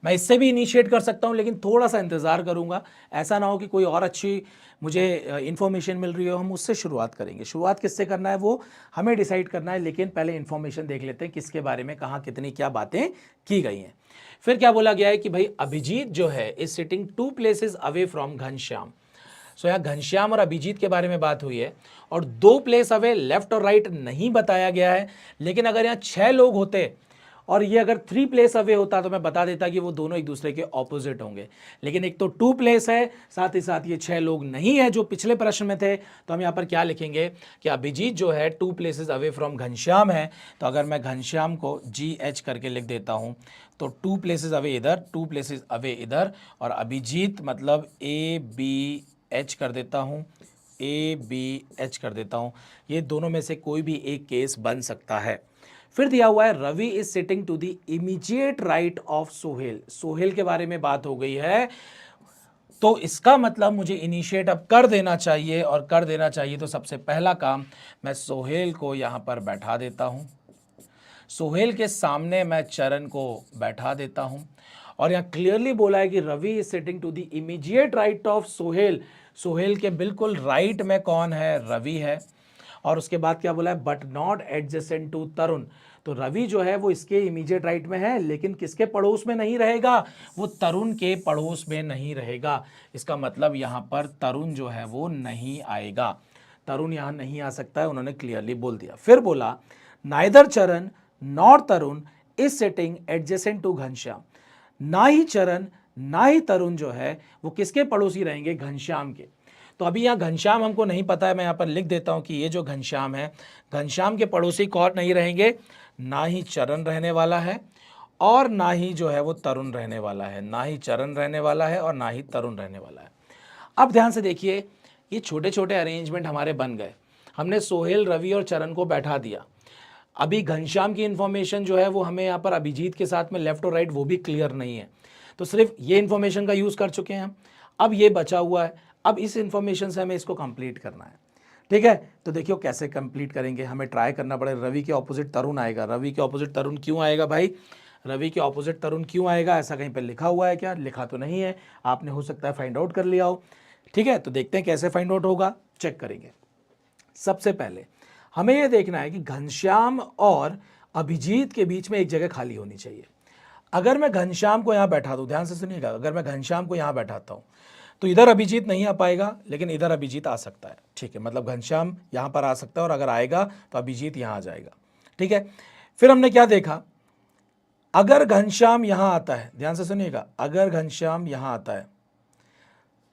मैं इससे भी इनिशिएट कर सकता हूं, लेकिन थोड़ा सा इंतज़ार करूंगा, ऐसा ना हो कि कोई और अच्छी मुझे इन्फॉर्मेशन मिल रही हो, हम उससे शुरुआत करेंगे। शुरुआत किससे करना है वो हमें डिसाइड करना है, लेकिन पहले इन्फॉर्मेशन देख लेते हैं किसके बारे में कहाँ कितनी क्या बातें की गई हैं। फिर क्या बोला गया है कि भाई अभिजीत जो है is sitting 2 places away from Ghanshyam. So यहाँ घनश्याम और अभिजीत के बारे में बात हुई है और 2 प्लेस अवे लेफ्ट और राइट नहीं बताया गया है। लेकिन अगर यहाँ 6 लोग होते और ये अगर 3 प्लेस अवे होता तो मैं बता देता कि वो दोनों एक दूसरे के ऑपोजिट होंगे। लेकिन एक तो 2 प्लेस है, साथ ही साथ ये 6 लोग नहीं है जो पिछले प्रश्न में थे। तो हम यहाँ पर क्या लिखेंगे कि अभिजीत जो है 2 प्लेसेस अवे फ्रॉम घनश्याम है। तो अगर मैं घनश्याम को GH करके लिख देता हूँ तो 2 प्लेसेस अवे इधर, 2 प्लेसेस अवे इधर, और अभिजीत मतलब ABH कर देता हूँ, ABH कर देता हूँ। ये दोनों में से कोई भी एक केस बन सकता है। फिर दिया हुआ है Ravi is sitting to the immediate right of Sohail. Sohail के बारे में बात हो गई है, तो इसका मतलब मुझे इनिशिएट अब कर देना चाहिए, और कर देना चाहिए तो सबसे पहला काम मैं सोहेल को यहां पर बैठा देता हूं। सोहेल के सामने मैं चरण को बैठा देता हूं और यहां क्लियरली बोला है कि Ravi is sitting to the immediate right of Sohail. Sohail के बिल्कुल राइट में कौन है, रवि है। और उसके बाद क्या बोला है, बट नॉट एडजेसेंट टू तरुण। तो रवि जो है वो इसके इमीडिएट राइट में है, लेकिन किसके पड़ोस में नहीं रहेगा, वो तरुण के पड़ोस में नहीं रहेगा। इसका मतलब यहाँ पर तरुण जो है वो नहीं आएगा, तरुण यहाँ नहीं आ सकता है, उन्होंने क्लियरली बोल दिया। फिर बोला neither Charan nor Tarun is sitting adjacent to Ghanshyam. ना ही चरण ना ही तरुण जो है वो किसके पड़ोसी रहेंगे, घनश्याम के। तो अभी यहाँ घनश्याम हमको नहीं पता है, मैं यहाँ पर लिख देता हूँ कि ये जो घनश्याम है, घनश्याम के पड़ोसी कौन नहीं रहेंगे, ना ही चरण रहने वाला है और ना ही जो है वो तरुण रहने वाला है, ना ही चरण रहने वाला है और ना ही तरुण रहने वाला है। अब ध्यान से देखिए, ये छोटे छोटे अरेंजमेंट हमारे बन गए। हमने सोहेल, रवि और चरण को बैठा दिया। अभी घनश्याम की इन्फॉर्मेशन जो है वो हमें यहाँ पर अभिजीत के साथ में लेफ्ट और राइट वो भी क्लियर नहीं है, तो सिर्फ ये इन्फॉर्मेशन का यूज़ कर चुके हैं हम। अब ये बचा हुआ है, अब इस इन्फॉर्मेशन से हमें इसको कंप्लीट करना है। ठीक है, तो देखियो कैसे कंप्लीट करेंगे, हमें ट्राई करना पड़ेगा। रवि के ऑपोजिट तरुण आएगा, रवि के ऑपोजिट तरुण क्यों आएगा भाई, रवि के ऑपोजिट तरुण क्यों आएगा, ऐसा कहीं पर लिखा हुआ है क्या, लिखा तो नहीं है, आपने हो सकता है फाइंड आउट कर लिया हो। ठीक है, तो देखते हैं कैसे फाइंड आउट होगा, चेक करेंगे। सबसे पहले हमें यह देखना है कि घनश्याम और अभिजीत के बीच में एक जगह खाली होनी चाहिए। अगर मैं घनश्याम को यहाँ बैठा दूँ, ध्यान से सुनिएगा, अगर मैं घनश्याम को यहाँ बैठाता हूँ तो इधर अभिजीत नहीं आ पाएगा, लेकिन इधर अभिजीत आ सकता है। ठीक है, मतलब घनश्याम यहाँ पर आ सकता है और अगर आएगा तो अभिजीत यहाँ आ जाएगा। ठीक है, फिर हमने क्या देखा, अगर घनश्याम यहाँ आता है, ध्यान से सुनिएगा, अगर घनश्याम यहाँ आता है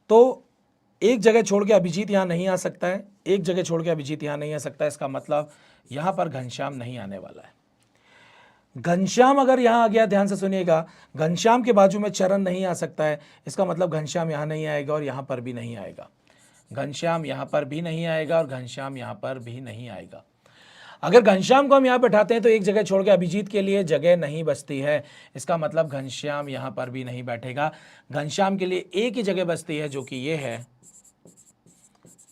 तो एक जगह छोड़ के अभिजीत यहाँ नहीं आ सकता है, एक जगह छोड़ के अभिजीत यहाँ नहीं आ सकता है। इसका मतलब यहाँ पर घनश्याम नहीं आने वाला है। घनश्याम अगर यहाँ आ गया, ध्यान से सुनिएगा, घनश्याम के बाजू में चरण नहीं आ सकता है, इसका मतलब घनश्याम यहाँ नहीं आएगा और यहाँ पर भी नहीं आएगा, घनश्याम यहाँ पर भी नहीं आएगा और घनश्याम यहाँ पर भी नहीं आएगा। अगर घनश्याम को हम यहाँ बैठाते हैं तो एक जगह छोड़ के अभिजीत के लिए जगह नहीं बचती है, इसका मतलब घनश्याम यहाँ पर भी नहीं बैठेगा। घनश्याम के लिए एक ही जगह बचती है जो कि ये है,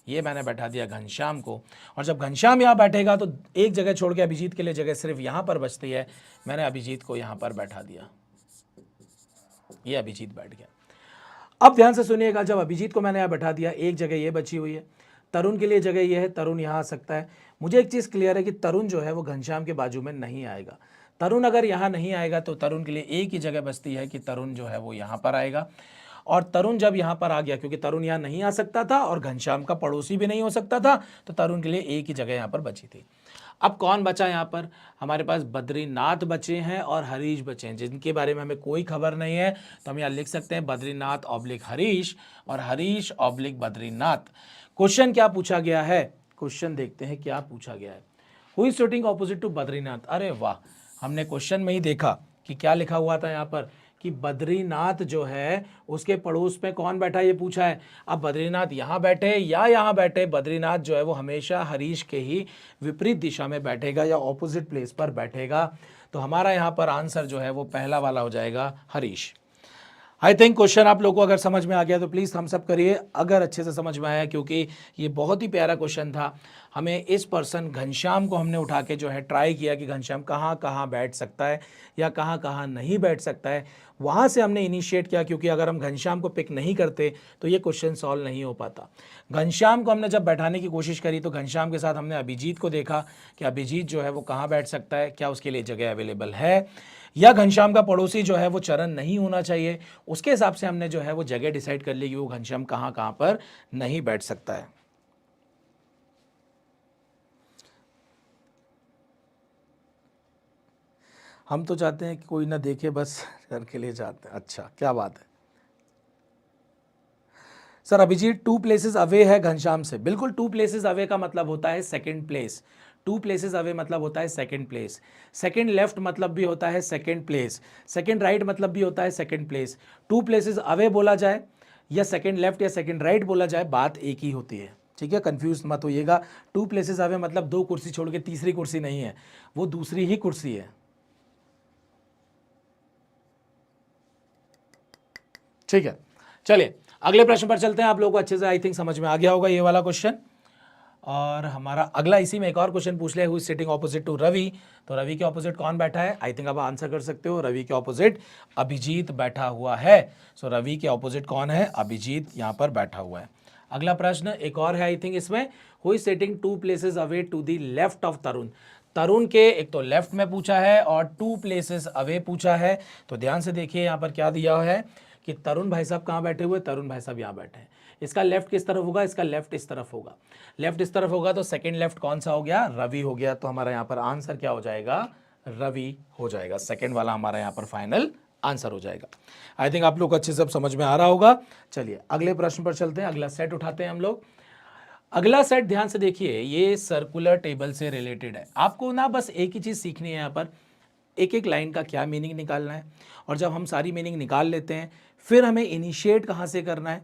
ये मैंने बैठा दिया घनश्याम को, और जब घनश्याम यहाँ बैठेगा तो एक जगह छोड़ के अभिजीत के लिए जगह सिर्फ यहाँ पर बचती है, मैंने अभिजीत को यहाँ पर बैठा दिया, ये अभिजीत बैठ गया। अब ध्यान से सुनिएगा, जब अभिजीत को मैंने यहाँ बैठा दिया, एक जगह ये बची हुई है, तरुण के लिए जगह ये है, तरुण यहाँ आ सकता है। मुझे एक चीज़ क्लियर है कि तरुण जो है वो घनश्याम के बाजू में नहीं आएगा, तरुण अगर यहाँ नहीं आएगा तो तरुण के लिए एक ही जगह बचती है कि तरुण जो है वो यहाँ पर आएगा, और तरुण जब यहाँ पर आ गया, क्योंकि तरुण यहाँ नहीं आ सकता था और घनश्याम का पड़ोसी भी नहीं हो सकता था, तो तरुण के लिए एक ही जगह यहाँ पर बची थी। अब कौन बचा यहाँ पर? हमारे पास बद्रीनाथ बचे हैं और हरीश बचे हैं, जिनके बारे में हमें कोई खबर नहीं है, तो हम यहाँ लिख सकते हैं बद्रीनाथ ऑब्लिक हरीश और हरीश ऑब्लिक बद्रीनाथ। क्वेश्चन क्या पूछा गया है? क्वेश्चन देखते हैं क्या पूछा गया है। Who is sitting opposite to Badrinath? अरे वाह, हमने क्वेश्चन में ही देखा कि क्या लिखा हुआ था यहाँ पर कि बद्रीनाथ जो है उसके पड़ोस में कौन बैठा, ये पूछा है। अब बद्रीनाथ यहाँ बैठे या यहाँ बैठे, बद्रीनाथ जो है वो हमेशा हरीश के ही विपरीत दिशा में बैठेगा या ऑपोजिट प्लेस पर बैठेगा। तो हमारा यहाँ पर आंसर जो है वो पहला वाला हो जाएगा, हरीश। आई थिंक क्वेश्चन आप लोगों को अगर समझ में आ गया तो प्लीज़ थम्स अप करिए अगर अच्छे से समझ में आया, क्योंकि ये बहुत ही प्यारा क्वेश्चन था। हमें इस पर्सन घनश्याम को हमने उठा के जो है ट्राई किया कि घनश्याम कहाँ कहाँ बैठ सकता है या कहाँ कहाँ नहीं बैठ सकता है, वहाँ से हमने इनिशिएट किया, क्योंकि अगर हम घनश्याम को पिक नहीं करते तो ये क्वेश्चन सॉल्व नहीं हो पाता। घनश्याम को हमने जब बैठाने की कोशिश करी तो घनश्याम के साथ हमने अभिजीत को देखा कि अभिजीत जो है वो कहाँ बैठ सकता है, क्या उसके लिए जगह अवेलेबल है, या घनश्याम का पड़ोसी जो है वो चरण नहीं होना चाहिए। उसके हिसाब से हमने जो है वो जगह डिसाइड कर ली कि वो घनश्याम कहाँ कहाँ पर नहीं बैठ सकता है। हम तो चाहते हैं कि कोई ना देखे, बस करके लिए जाते हैं। अच्छा, क्या बात है सर। अभिजीत 2 प्लेसेस अवे है घनश्याम से। बिल्कुल, 2 प्लेसेस अवे का मतलब होता है सेकंड प्लेस। 2 प्लेसेस अवे मतलब होता है सेकंड प्लेस। सेकंड लेफ्ट मतलब भी होता है सेकंड प्लेस। सेकंड राइट मतलब भी होता है सेकंड प्लेस। 2 प्लेसेस अवे बोला जाए या सेकंड लेफ्ट या सेकंड राइट बोला जाए, बात एक ही होती है। ठीक है, कंफ्यूज मत होइएगा। 2 प्लेसेस अवे मतलब 2 कुर्सी छोड़ के तीसरी कुर्सी नहीं है, वो दूसरी ही कुर्सी है। ठीक है, चलिए अगले प्रश्न पर चलते हैं। आप लोगों को अच्छे से आई थिंक समझ में आ गया होगा ये वाला क्वेश्चन। और हमारा अगला, इसी में एक और क्वेश्चन पूछ ले, who is sitting opposite to Ravi. तो रवि के ऑपोजिट कौन बैठा है? आई थिंक आप आंसर कर सकते हो। रवि के ऑपोजिट अभिजीत बैठा हुआ है। सो रवि के ऑपोजिट कौन है? अभिजीत यहाँ पर बैठा हुआ है। अगला प्रश्न एक और है आई थिंक इसमें, who is sitting 2 places away to the left of Tarun. Tarun के एक तो लेफ्ट में पूछा है और 2 प्लेसेस अवे पूछा है। तो ध्यान से देखिए यहाँ पर क्या दिया है कि तरुण भाई साहब कहाँ बैठे हुए? तरुण भाई साहब यहाँ बैठे हैं। इसका लेफ्ट किस तरफ होगा? इसका लेफ्ट इस तरफ होगा। लेफ्ट इस तरफ होगा तो सेकंड लेफ्ट कौन सा हो गया? रवि हो गया। तो हमारा यहाँ पर आंसर क्या हो जाएगा? रवि हो जाएगा। सेकंड वाला हमारा यहाँ पर फाइनल आंसर हो जाएगा। आई थिंक आप लोग को अच्छे से समझ में आ रहा होगा। चलिए अगले प्रश्न पर चलते हैं। अगला सेट उठाते हैं हम लोग। अगला सेट ध्यान से देखिए, ये सर्कुलर टेबल से रिलेटेड है। आपको ना बस एक ही चीज़ सीखनी है यहाँ पर, एक एक लाइन का क्या मीनिंग निकालना है, और जब हम सारी मीनिंग निकाल लेते हैं फिर हमें इनिशिएट कहाँ से करना है,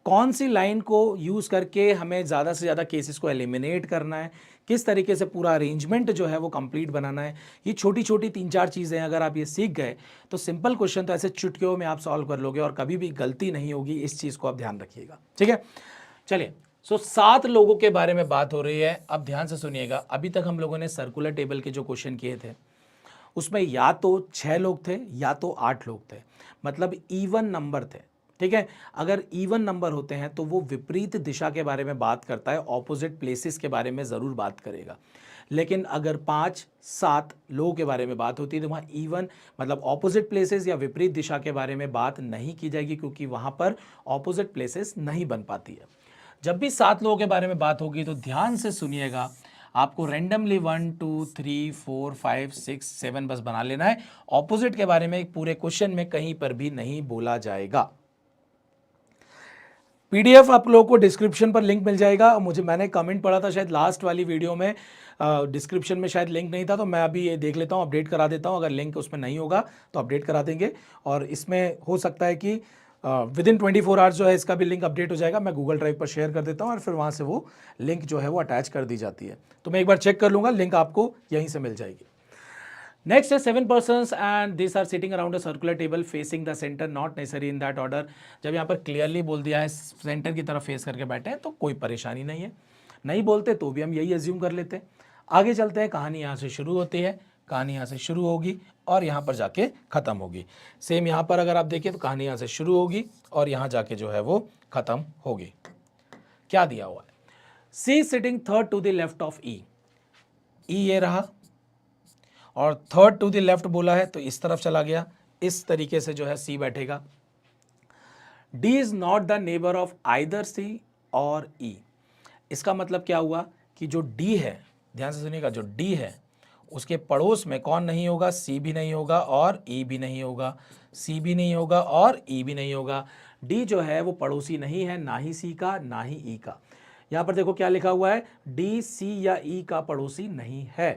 कौन सी लाइन को यूज़ करके हमें ज़्यादा से ज़्यादा केसेस को एलिमिनेट करना है, किस तरीके से पूरा अरेंजमेंट जो है वो कंप्लीट बनाना है। ये छोटी छोटी 3-4 चीज़ें अगर आप ये सीख गए तो सिंपल क्वेश्चन तो ऐसे चुटकियों में आप सॉल्व कर लोगे और कभी भी गलती नहीं होगी। इस चीज़ को आप ध्यान रखिएगा, ठीक है। चलिए, 7 लोगों के बारे में बात हो रही है। अब ध्यान से सुनिएगा, अभी तक हम लोगों ने सर्कुलर टेबल के जो क्वेश्चन किए थे उसमें या तो 6 लोग थे या तो 8 लोग थे, मतलब इवन नंबर थे। ठीक है, अगर इवन नंबर होते हैं तो वो विपरीत दिशा के बारे में बात करता है, ऑपोजिट प्लेसेस के बारे में ज़रूर बात करेगा। लेकिन अगर 5-7 लोगों के बारे में बात होती है तो वहाँ इवन मतलब ऑपोजिट प्लेसेस या विपरीत दिशा के बारे में बात नहीं की जाएगी, क्योंकि वहाँ पर ऑपोजिट प्लेसेस नहीं बन पाती है। जब भी 7 लोगों के बारे में बात होगी तो ध्यान से सुनिएगा, आपको रैंडमली 1 2 3 4 5 6 7 बस बना लेना है। ऑपोजिट के बारे में पूरे क्वेश्चन में कहीं पर भी नहीं बोला जाएगा। पीडीएफ आप लोगों को डिस्क्रिप्शन पर लिंक मिल जाएगा। मैंने कमेंट पढ़ा था शायद लास्ट वाली वीडियो में, डिस्क्रिप्शन में शायद लिंक नहीं था, तो मैं अभी ये देख लेता हूँ, अपडेट करा देता हूँ। अगर लिंक उसमें नहीं होगा तो अपडेट करा देंगे, और इसमें हो सकता है कि विद इन 24 आवर्स जो है इसका भी लिंक अपडेट हो जाएगा। मैं गूगल ड्राइव पर शेयर कर देता हूँ और फिर वहाँ से वो लिंक जो है वो अटैच कर दी जाती है। तो मैं एक बार चेक कर लूँगा, लिंक आपको यहीं से मिल जाएगी। नेक्स्ट है 7 persons and this are sitting around a circular table facing the centre, not necessary in that order. जब यहाँ पर क्लियरली बोल दिया है सेंटर की तरफ फेस करके बैठे हैं तो कोई परेशानी नहीं है, नहीं बोलते तो भी हम यही एज्यूम कर लेते हैं। आगे चलते हैं, कहानी यहाँ से शुरू होती है, कहानी यहाँ से शुरू होगी और यहाँ पर जाके ख़त्म होगी। सेम यहाँ पर अगर आप देखिए तो कहानी यहाँ से शुरू होगी और यहाँ जाके जो है वो ख़त्म होगी। क्या दिया हुआ है? C sitting third to the left of E. E ये रहा और थर्ड टू द लेफ्ट बोला है तो इस तरफ चला गया, इस तरीके से जो है सी बैठेगा। D is not the neighbour of either C और ई। इसका मतलब क्या हुआ कि जो डी है, ध्यान से सुनिएगा, जो डी है उसके पड़ोस में कौन नहीं होगा, सी भी नहीं होगा और ई भी नहीं होगा, सी भी नहीं होगा और ई भी नहीं होगा। डी जो है वो पड़ोसी नहीं है, ना ही सी का ना ही ई का। यहां पर देखो क्या लिखा हुआ है, डी सी या ई का पड़ोसी नहीं है।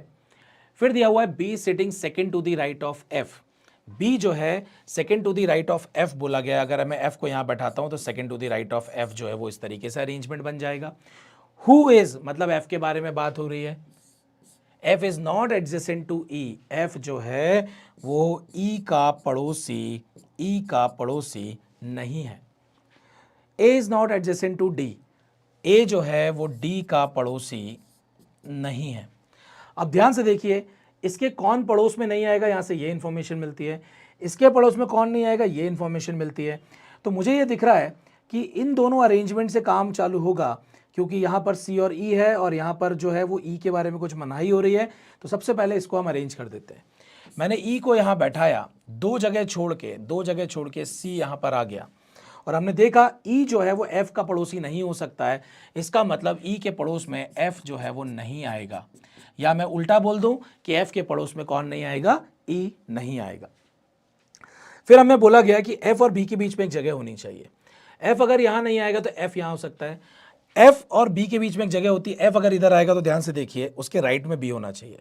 फिर दिया हुआ है B sitting second to the right of F. B जो है second to the right of F बोला गया। अगर मैं एफ को यहां बैठाता हूं तो second to the right of F जो है वो इस तरीके से अरेंजमेंट बन जाएगा। हु इज मतलब एफ के बारे में बात हो रही है। F is not adjacent to E. F जो है वो ई का पड़ोसी, ई का पड़ोसी नहीं है। A is not adjacent to D. A जो है वो डी का पड़ोसी नहीं है। अब ध्यान से देखिए, इसके कौन पड़ोस में नहीं आएगा, यहां से ये इंफॉर्मेशन मिलती है। इसके पड़ोस में कौन नहीं आएगा, ये इंफॉर्मेशन मिलती है। तो मुझे ये दिख रहा है कि इन दोनों अरेंजमेंट से काम चालू होगा, क्योंकि यहां पर सी और ई है और यहां पर जो है वो ई के बारे में कुछ मनाही हो रही है। तो सबसे पहले इसको हम अरेंज कर देते हैं। मैंने ई को यहां बैठाया, दो जगह छोड़ के सी यहां पर आ गया और हमने देखा ई जो है वो एफ का पड़ोसी नहीं हो सकता है। इसका मतलब ई के पड़ोस में एफ जो है वो नहीं आएगा, या मैं उल्टा बोल दूं कि एफ के पड़ोस में कौन नहीं आएगा, ई नहीं आएगा। फिर हमें बोला गया कि एफ और बी के बीच में एक जगह होनी चाहिए। एफ अगर यहां नहीं आएगा तो एफ यहां हो सकता है। एफ और बी के बीच में एक जगह होती है। एफ अगर इधर आएगा तो ध्यान से देखिए उसके राइट में बी होना चाहिए।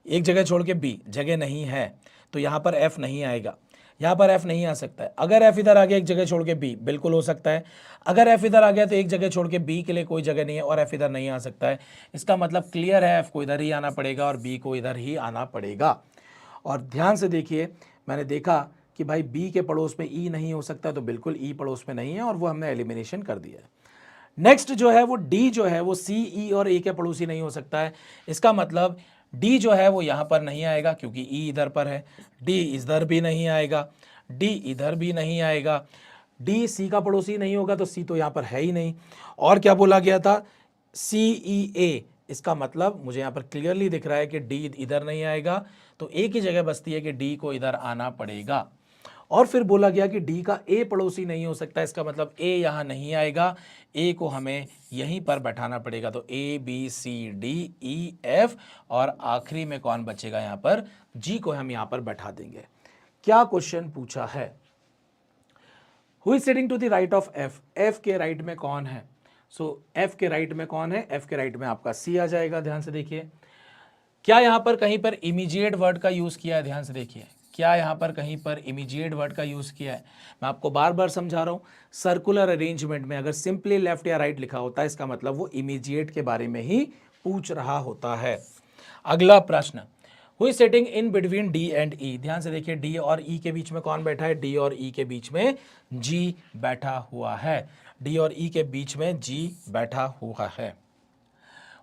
एक जगह छोड़ के बी, जगह नहीं है तो यहां पर एफ नहीं आएगा, यहां पर एफ नहीं आ सकता है। अगर एफ इधर आ गया एक जगह छोड़ के बी, बिल्कुल हो सकता है। अगर एफ इधर आ गया तो एक जगह छोड़ के बी के लिए कोई जगह नहीं है और एफ इधर नहीं आ सकता है। इसका मतलब क्लियर है, एफ को इधर ही आना पड़ेगा और बी को इधर ही आना पड़ेगा। और ध्यान से देखिए, मैंने देखा कि भाई बी के पड़ोस में ई नहीं हो सकता, तो बिल्कुल ई पड़ोस में नहीं है और वो हमने एलिमिनेशन कर दिया है। नेक्स्ट जो है वो डी जो है वो सी, ई और ए के पड़ोसी नहीं हो सकता है। इसका मतलब डी जो है वो यहां पर नहीं आएगा क्योंकि ई इधर पर है। डी इधर भी नहीं आएगा, डी इधर भी नहीं आएगा। डी सी का पड़ोसी नहीं होगा तो सी तो यहां पर है ही नहीं। और क्या बोला गया था, सी ई ए। इसका मतलब मुझे यहां पर क्लियरली दिख रहा है कि डी इधर नहीं आएगा, तो ए की जगह बचती है कि डी को इधर आना पड़ेगा। और फिर बोला गया कि डी का ए पड़ोसी नहीं हो सकता। इसका मतलब ए यहां नहीं आएगा, ए को हमें यहीं पर बैठाना पड़ेगा। तो A B C D E F और आखिरी में कौन बचेगा, यहां पर जी को हम यहां पर बैठा देंगे। क्या क्वेश्चन पूछा है, who is sitting to the right of F. F के राइट में कौन है, सो एफ के राइट में कौन है, एफ के राइट में आपका सी आ जाएगा। ध्यान से देखिए, क्या यहां पर कहीं पर इमीडिएट वर्ड का यूज किया है, ध्यान से देखिए, क्या यहां पर कहीं पर इमीडिएट वर्ड का यूज किया है। मैं आपको बार बार समझा रहा हूं, सर्कुलर अरेंजमेंट में अगर सिंपली लेफ्ट या राइट लिखा होता है इसका मतलब वो इमीडिएट के बारे में ही पूछ रहा होता है। अगला प्रश्न, who is sitting in between D and E. ध्यान से देखिए, डी और ई के बीच में कौन बैठा है, डी और ई के बीच में जी बैठा हुआ है। डी और ई के बीच में जी बैठा हुआ है।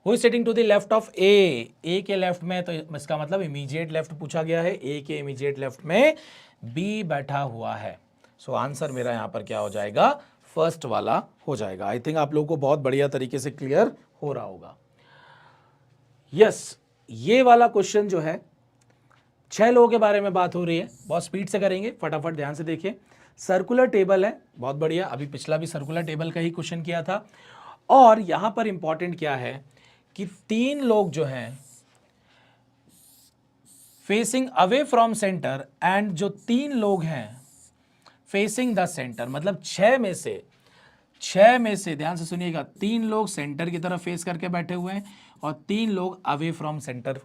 Who is sitting to the left of A. A के लेफ्ट में, तो इसका मतलब इमीडिएट लेफ्ट पूछा गया है। ए के इमीडिएट लेफ्ट में बी बैठा हुआ है। सो आंसर मेरा यहां पर क्या हो जाएगा, फर्स्ट वाला हो जाएगा। आई थिंक आप लोगों को बहुत बढ़िया तरीके से क्लियर हो रहा होगा। यस, ये वाला क्वेश्चन जो है 6 लोगों के बारे में बात हो रही है, बहुत स्पीड से करेंगे, फटाफट ध्यान से देखिए। सर्कुलर टेबल है, बहुत बढ़िया, अभी पिछला भी सर्कुलर टेबल का ही क्वेश्चन किया था। और यहां पर इंपॉर्टेंट क्या है कि 3 लोग जो हैं facing away from centre and जो 3 लोग हैं फेसिंग द सेंटर, मतलब 6 में से ध्यान से सुनिएगा, 3 लोग सेंटर की तरफ फेस करके बैठे हुए हैं और 3 लोग अवे फ्रॉम सेंटर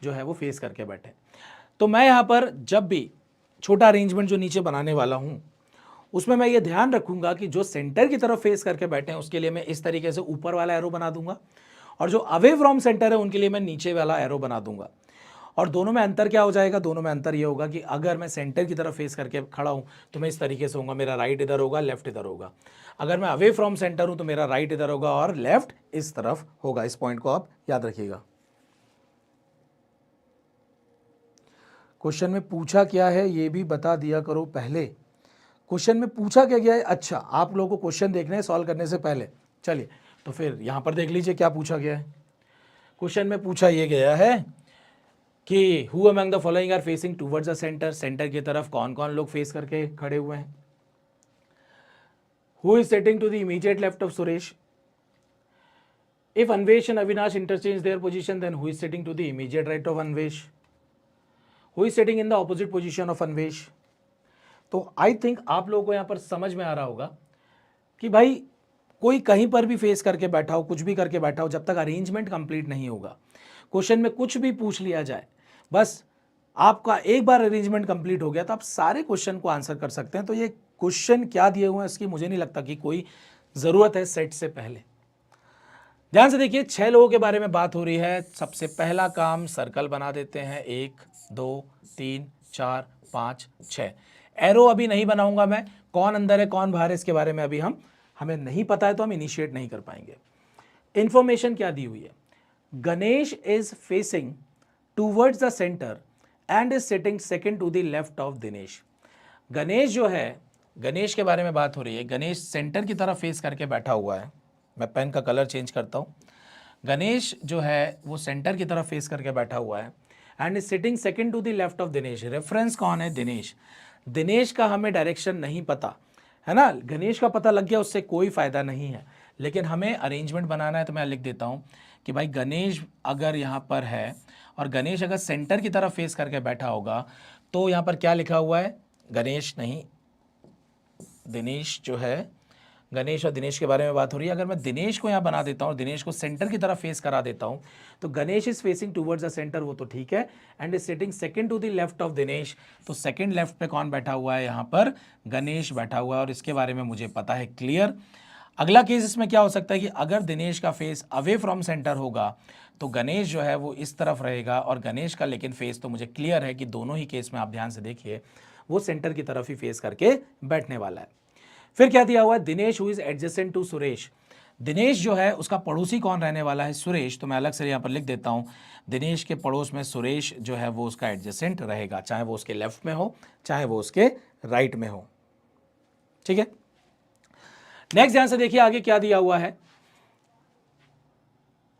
जो है वो फेस करके बैठे। तो मैं यहां पर जब भी छोटा अरेंजमेंट जो नीचे बनाने वाला हूं उसमें मैं ये ध्यान रखूंगा कि जो सेंटर की तरफ फेस करके बैठे हैं उसके लिए मैं इस तरीके से ऊपर वाला एरो बना दूंगा और जो अवे फ्रॉम सेंटर है उनके लिए मैं नीचे वाला एरो बना दूंगा। और दोनों में अंतर क्या हो जाएगा, दोनों में अंतर ये होगा कि अगर मैं सेंटर की तरफ फेस करके खड़ा हूं तो मैं इस तरीके से होऊंगा, मेरा राइट इधर होगा, लेफ्ट इधर होगा। अगर मैं अवे फ्रॉम सेंटर हूं तो मेरा राइट इधर होगा और लेफ्ट इस तरफ होगा। इस पॉइंट को आप याद रखिएगा। क्वेश्चन में पूछा क्या है ये भी बता दिया करो पहले। क्वेश्चन में पूछा क्या गया है, अच्छा आप लोगों को क्वेश्चन देखने हैं सॉल्व करने से पहले। चलिए तो फिर यहां पर देख लीजिए क्या पूछा गया है। क्वेश्चन में पूछा ये गया है कि who among the following are facing towards the centre, centre की तरफ कौन कौन लोग फेस करके खड़े हुए हैं। Who is sitting to the immediate left of Suresh. If Anvesh and Avinash interchange their position, then who is sitting to the immediate right of Anvesh? Who is sitting in the opposite position of Anvesh? तो I think आप लोगों को यहाँ पर समझ में आ रहा होगा कि भाई कोई कहीं पर भी फेस करके बैठा हो, कुछ भी करके बैठा हो, जब तक अरेंजमेंट कंप्लीट नहीं होगा, क्वेश्चन में कुछ भी पूछ लिया जाए, बस आपका एक बार अरेंजमेंट कंप्लीट हो गया तो आप सारे क्वेश्चन को आंसर कर सकते हैं। तो ये क्वेश्चन क्या दिए हुए हैं इसकी मुझे नहीं लगता कि कोई ज़रूरत है सेट से पहले। ध्यान से देखिए, 6 लोगों के बारे में बात हो रही है। सबसे पहला काम सर्कल बना देते हैं, 1 2 3 4 5 6। एरो अभी नहीं बनाऊंगा मैं, कौन अंदर है कौन बाहर है इसके बारे में अभी हमें नहीं पता है तो हम इनिशिएट नहीं कर पाएंगे। इंफॉर्मेशन क्या दी हुई है, Ganesh is facing towards the centre and is sitting second to the left of Dinesh. Ganesh जो है, गणेश के बारे में बात हो रही है, गणेश सेंटर की तरफ फेस करके बैठा हुआ है। मैं पेन का कलर चेंज करता हूँ। गणेश जो है वो सेंटर की तरफ फेस करके बैठा हुआ है and is sitting second to the left of Dinesh. Reference कौन है, दिनेश। दिनेश का हमें डायरेक्शन नहीं पता है ना, गणेश का पता लग गया उससे कोई फ़ायदा नहीं है, लेकिन हमें अरेंजमेंट बनाना है। तो मैं लिख देता हूँ कि भाई गणेश अगर यहाँ पर है और गणेश अगर सेंटर की तरफ फेस करके बैठा होगा तो यहाँ पर क्या लिखा हुआ है, गणेश नहीं दिनेश जो है, गणेश और दिनेश के बारे में बात हो रही है। अगर मैं दिनेश को यहाँ बना देता हूँ, दिनेश को सेंटर की तरफ फेस करा देता हूँ, तो Ganesh is facing towards the centre, वो तो ठीक है, and is sitting second to the left of Dinesh. तो सेकंड लेफ्ट पे कौन बैठा हुआ है, यहाँ पर गणेश बैठा हुआ है और इसके बारे में मुझे पता है क्लियर। अगला केस इसमें क्या हो सकता है कि अगर दिनेश का फेस अवे फ्रॉम सेंटर होगा तो गणेश जो है वो इस तरफ रहेगा और गणेश का लेकिन फेस तो मुझे क्लियर है कि दोनों ही केस में आप ध्यान से देखिए वो सेंटर की तरफ ही फेस करके बैठने वाला है। फिर क्या दिया हुआ है, Dinesh who is adjacent to Suresh. Dinesh जो है उसका पड़ोसी कौन रहने वाला है, सुरेश। तो मैं अलग से यहाँ पर लिख देता हूँ, दिनेश के पड़ोस में सुरेश जो है वो उसका एडजेसेंट रहेगा, चाहे वो उसके लेफ्ट में हो चाहे वो उसके राइट में हो। ठीक है, नेक्स्ट ध्यान से देखिए आगे क्या दिया हुआ है।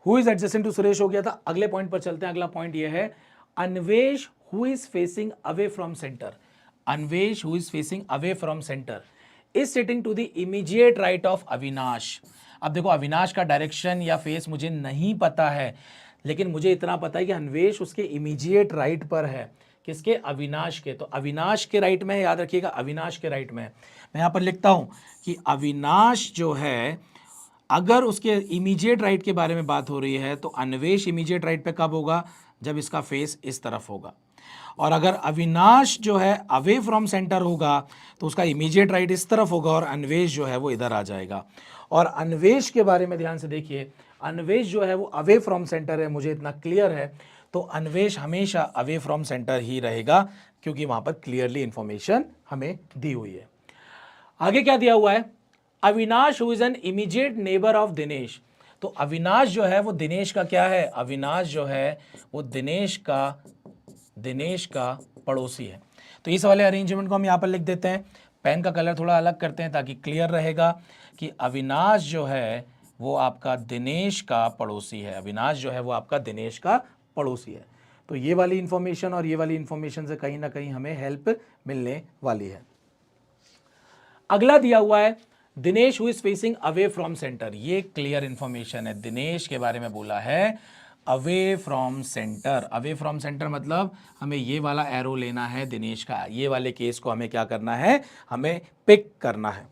Who is adjacent to Suresh हो गया था, अगले पॉइंट पर चलते हैं। अगला पॉइंट ये है, Anvesh who is facing away from centre. Anvesh who is facing away from centre is sitting to the immediate right of Avinash. अब देखो अविनाश का डायरेक्शन या फेस मुझे नहीं पता है, लेकिन मुझे इतना पता है कि अन्वेश उसके इमीडिएट राइट पर है। किसके, अविनाश के। तो अविनाश के राइट में है, याद रखिएगा अविनाश के राइट में है। मैं यहाँ पर लिखता हूँ कि अविनाश जो है अगर उसके इमीडिएट राइट के बारे में बात हो रही है तो अन्वेश इमीडिएट राइट पे कब होगा, जब इसका फेस इस तरफ होगा। और अगर अविनाश जो है अवे फ्रॉम सेंटर होगा तो उसका इमीडिएट राइट इस तरफ होगा और अन्वेश जो है वो इधर आ जाएगा। और अन्वेश के बारे में ध्यान से देखिए, अन्वेश जो है वो अवे फ्रॉम सेंटर है, मुझे इतना क्लियर है। तो अन्वेश हमेशा अवे फ्रॉम सेंटर ही रहेगा क्योंकि वहाँ पर क्लियरली इंफॉर्मेशन हमें दी हुई है। आगे क्या दिया हुआ है, Avinash who is an immediate neighbour of Dinesh. तो अविनाश जो है वो दिनेश का क्या है, अविनाश जो है वो दिनेश का पड़ोसी है। तो इस वाले अरेंजमेंट को हम यहाँ पर लिख देते हैं, पेन का कलर थोड़ा अलग करते हैं ताकि क्लियर रहेगा कि अविनाश जो है वो आपका दिनेश का पड़ोसी है। अविनाश जो है वो आपका दिनेश का पड़ोसी है। तो ये वाली इंफॉर्मेशन और ये वाली इंफॉर्मेशन से कहीं ना कहीं हमें हेल्प मिलने वाली है। अगला दिया हुआ है, Dinesh who is facing away from centre. ये क्लियर इंफॉर्मेशन है, दिनेश के बारे में बोला है away from centre. Away from centre मतलब हमें ये वाला एरो लेना है दिनेश का, ये वाले केस को हमें क्या करना है, हमें पिक करना है।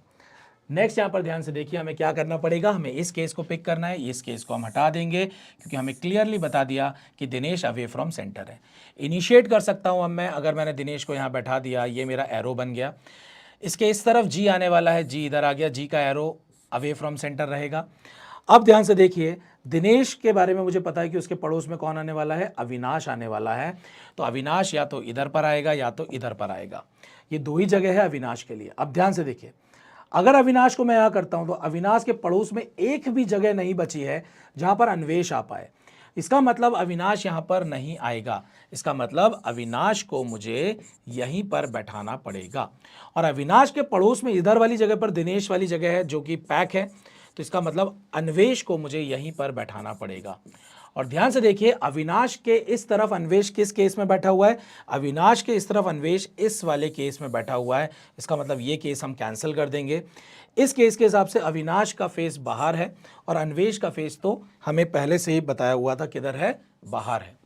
नेक्स्ट यहाँ पर ध्यान से देखिए हमें क्या करना पड़ेगा, हमें इस केस को पिक करना है, इस केस को हम हटा देंगे क्योंकि हमें क्लियरली बता दिया कि दिनेश अवे फ्रॉम सेंटर है। इनिशिएट कर सकता हूँ अब मैं, अगर मैंने दिनेश को यहाँ बैठा दिया, ये मेरा एरो बन गया, इसके इस तरफ जी आने वाला है, जी इधर आ गया, जी का एरो अवे फ्रॉम सेंटर रहेगा। अब ध्यान से देखिए, दिनेश के बारे में मुझे पता है कि उसके पड़ोस में कौन आने वाला है, अविनाश आने वाला है। तो अविनाश या तो इधर पर आएगा या तो इधर पर आएगा, ये दो ही जगह है अविनाश के लिए। अब ध्यान से देखिए, अगर अविनाश को मैं यहाँ करता हूँ तो अविनाश के पड़ोस में एक भी जगह नहीं बची है जहाँ पर अन्वेश आ पाए। इसका मतलब अविनाश यहाँ पर नहीं आएगा, इसका मतलब अविनाश को मुझे यहीं पर बैठाना पड़ेगा। और अविनाश के पड़ोस में इधर वाली जगह पर दिनेश वाली जगह है जो कि पैक है, तो इसका मतलब अन्वेष को मुझे यहीं पर बैठाना पड़ेगा। और ध्यान से देखिए, अविनाश के इस तरफ अन्वेष किस केस में बैठा हुआ है, अविनाश के इस तरफ अन्वेष इस वाले केस में बैठा हुआ है। इसका मतलब ये केस हम कैंसिल कर देंगे। इस केस के हिसाब से अविनाश का फेस बाहर है और अन्वेष का फेस तो हमें पहले से ही बताया हुआ था किधर है, बाहर है।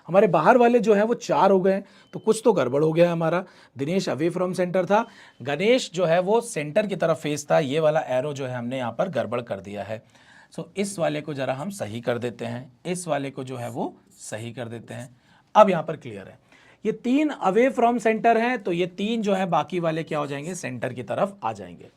हमारे बाहर वाले जो है वो 4 हो गए, तो कुछ तो गड़बड़ हो गया हमारा। दिनेश अवे फ्रॉम सेंटर था, गणेश जो है वो सेंटर की तरफ फेस था। ये वाला एरो जो है हमने यहाँ पर गड़बड़ कर दिया है। सो इस वाले को जरा हम सही कर देते हैं, इस वाले को जो है वो सही कर देते हैं। अब यहाँ पर क्लियर है, ये 3 अवे फ्रॉम सेंटर हैं, तो ये 3 जो है बाकी वाले क्या हो जाएंगे, सेंटर की तरफ आ जाएंगे।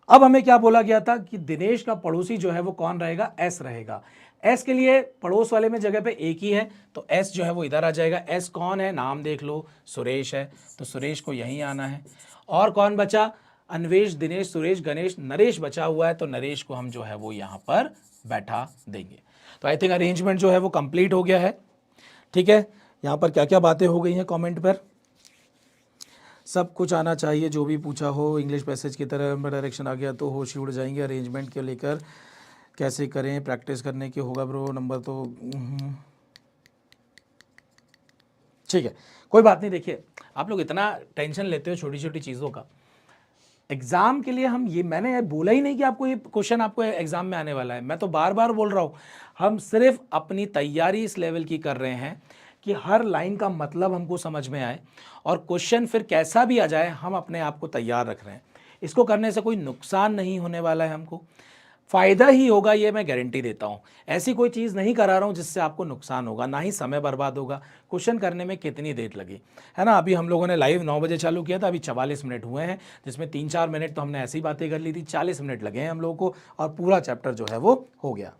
अब हमें क्या बोला गया था कि दिनेश का पड़ोसी जो है वो कौन रहेगा, एस रहेगा। एस के लिए पड़ोस वाले में जगह पे एक ही है, तो एस जो है वो इधर आ जाएगा। एस कौन है, नाम देख लो, सुरेश है, तो सुरेश को यहीं आना है। और कौन बचा, अन्वेष, दिनेश, सुरेश, गणेश, नरेश बचा हुआ है, तो नरेश को हम जो है वो यहाँ पर बैठा देंगे। तो आई थिंक अरेंजमेंट जो है वो कंप्लीट हो गया है। ठीक है, यहाँ पर क्या क्या बातें हो गई हैं कमेंट पर, सब कुछ आना चाहिए जो भी पूछा हो। इंग्लिश पैसेज की तरह डायरेक्शन आ गया तो होश ही उड़ जाएंगे। अरेंजमेंट के लेकर कैसे करें, प्रैक्टिस करने की होगा ब्रो, नंबर तो ठीक है, कोई बात नहीं। देखिए, आप लोग इतना टेंशन लेते हो छोटी छोटी चीज़ों का। एग्जाम के लिए हम ये, मैंने बोला ही नहीं कि आपको ये क्वेश्चन आपको एग्जाम में आने वाला है। मैं तो बार बार बोल रहा हूँ, हम सिर्फ अपनी तैयारी इस लेवल की कर रहे हैं कि हर लाइन का मतलब हमको समझ में आए, और क्वेश्चन फिर कैसा भी आ जाए हम अपने आप को तैयार रख रहे हैं। इसको करने से कोई नुकसान नहीं होने वाला है, हमको फ़ायदा ही होगा, ये मैं गारंटी देता हूँ। ऐसी कोई चीज़ नहीं करा रहा हूँ जिससे आपको नुकसान होगा, ना ही समय बर्बाद होगा। क्वेश्चन करने में कितनी देर लगी है ना, अभी हम लोगों ने लाइव 9 बजे चालू किया था, अभी 44 मिनट हुए हैं, जिसमें 3-4 मिनट तो हमने ऐसी बातें कर ली थी। 40 मिनट लगे हैं हम लोगों को, और पूरा चैप्टर जो है वो हो गया।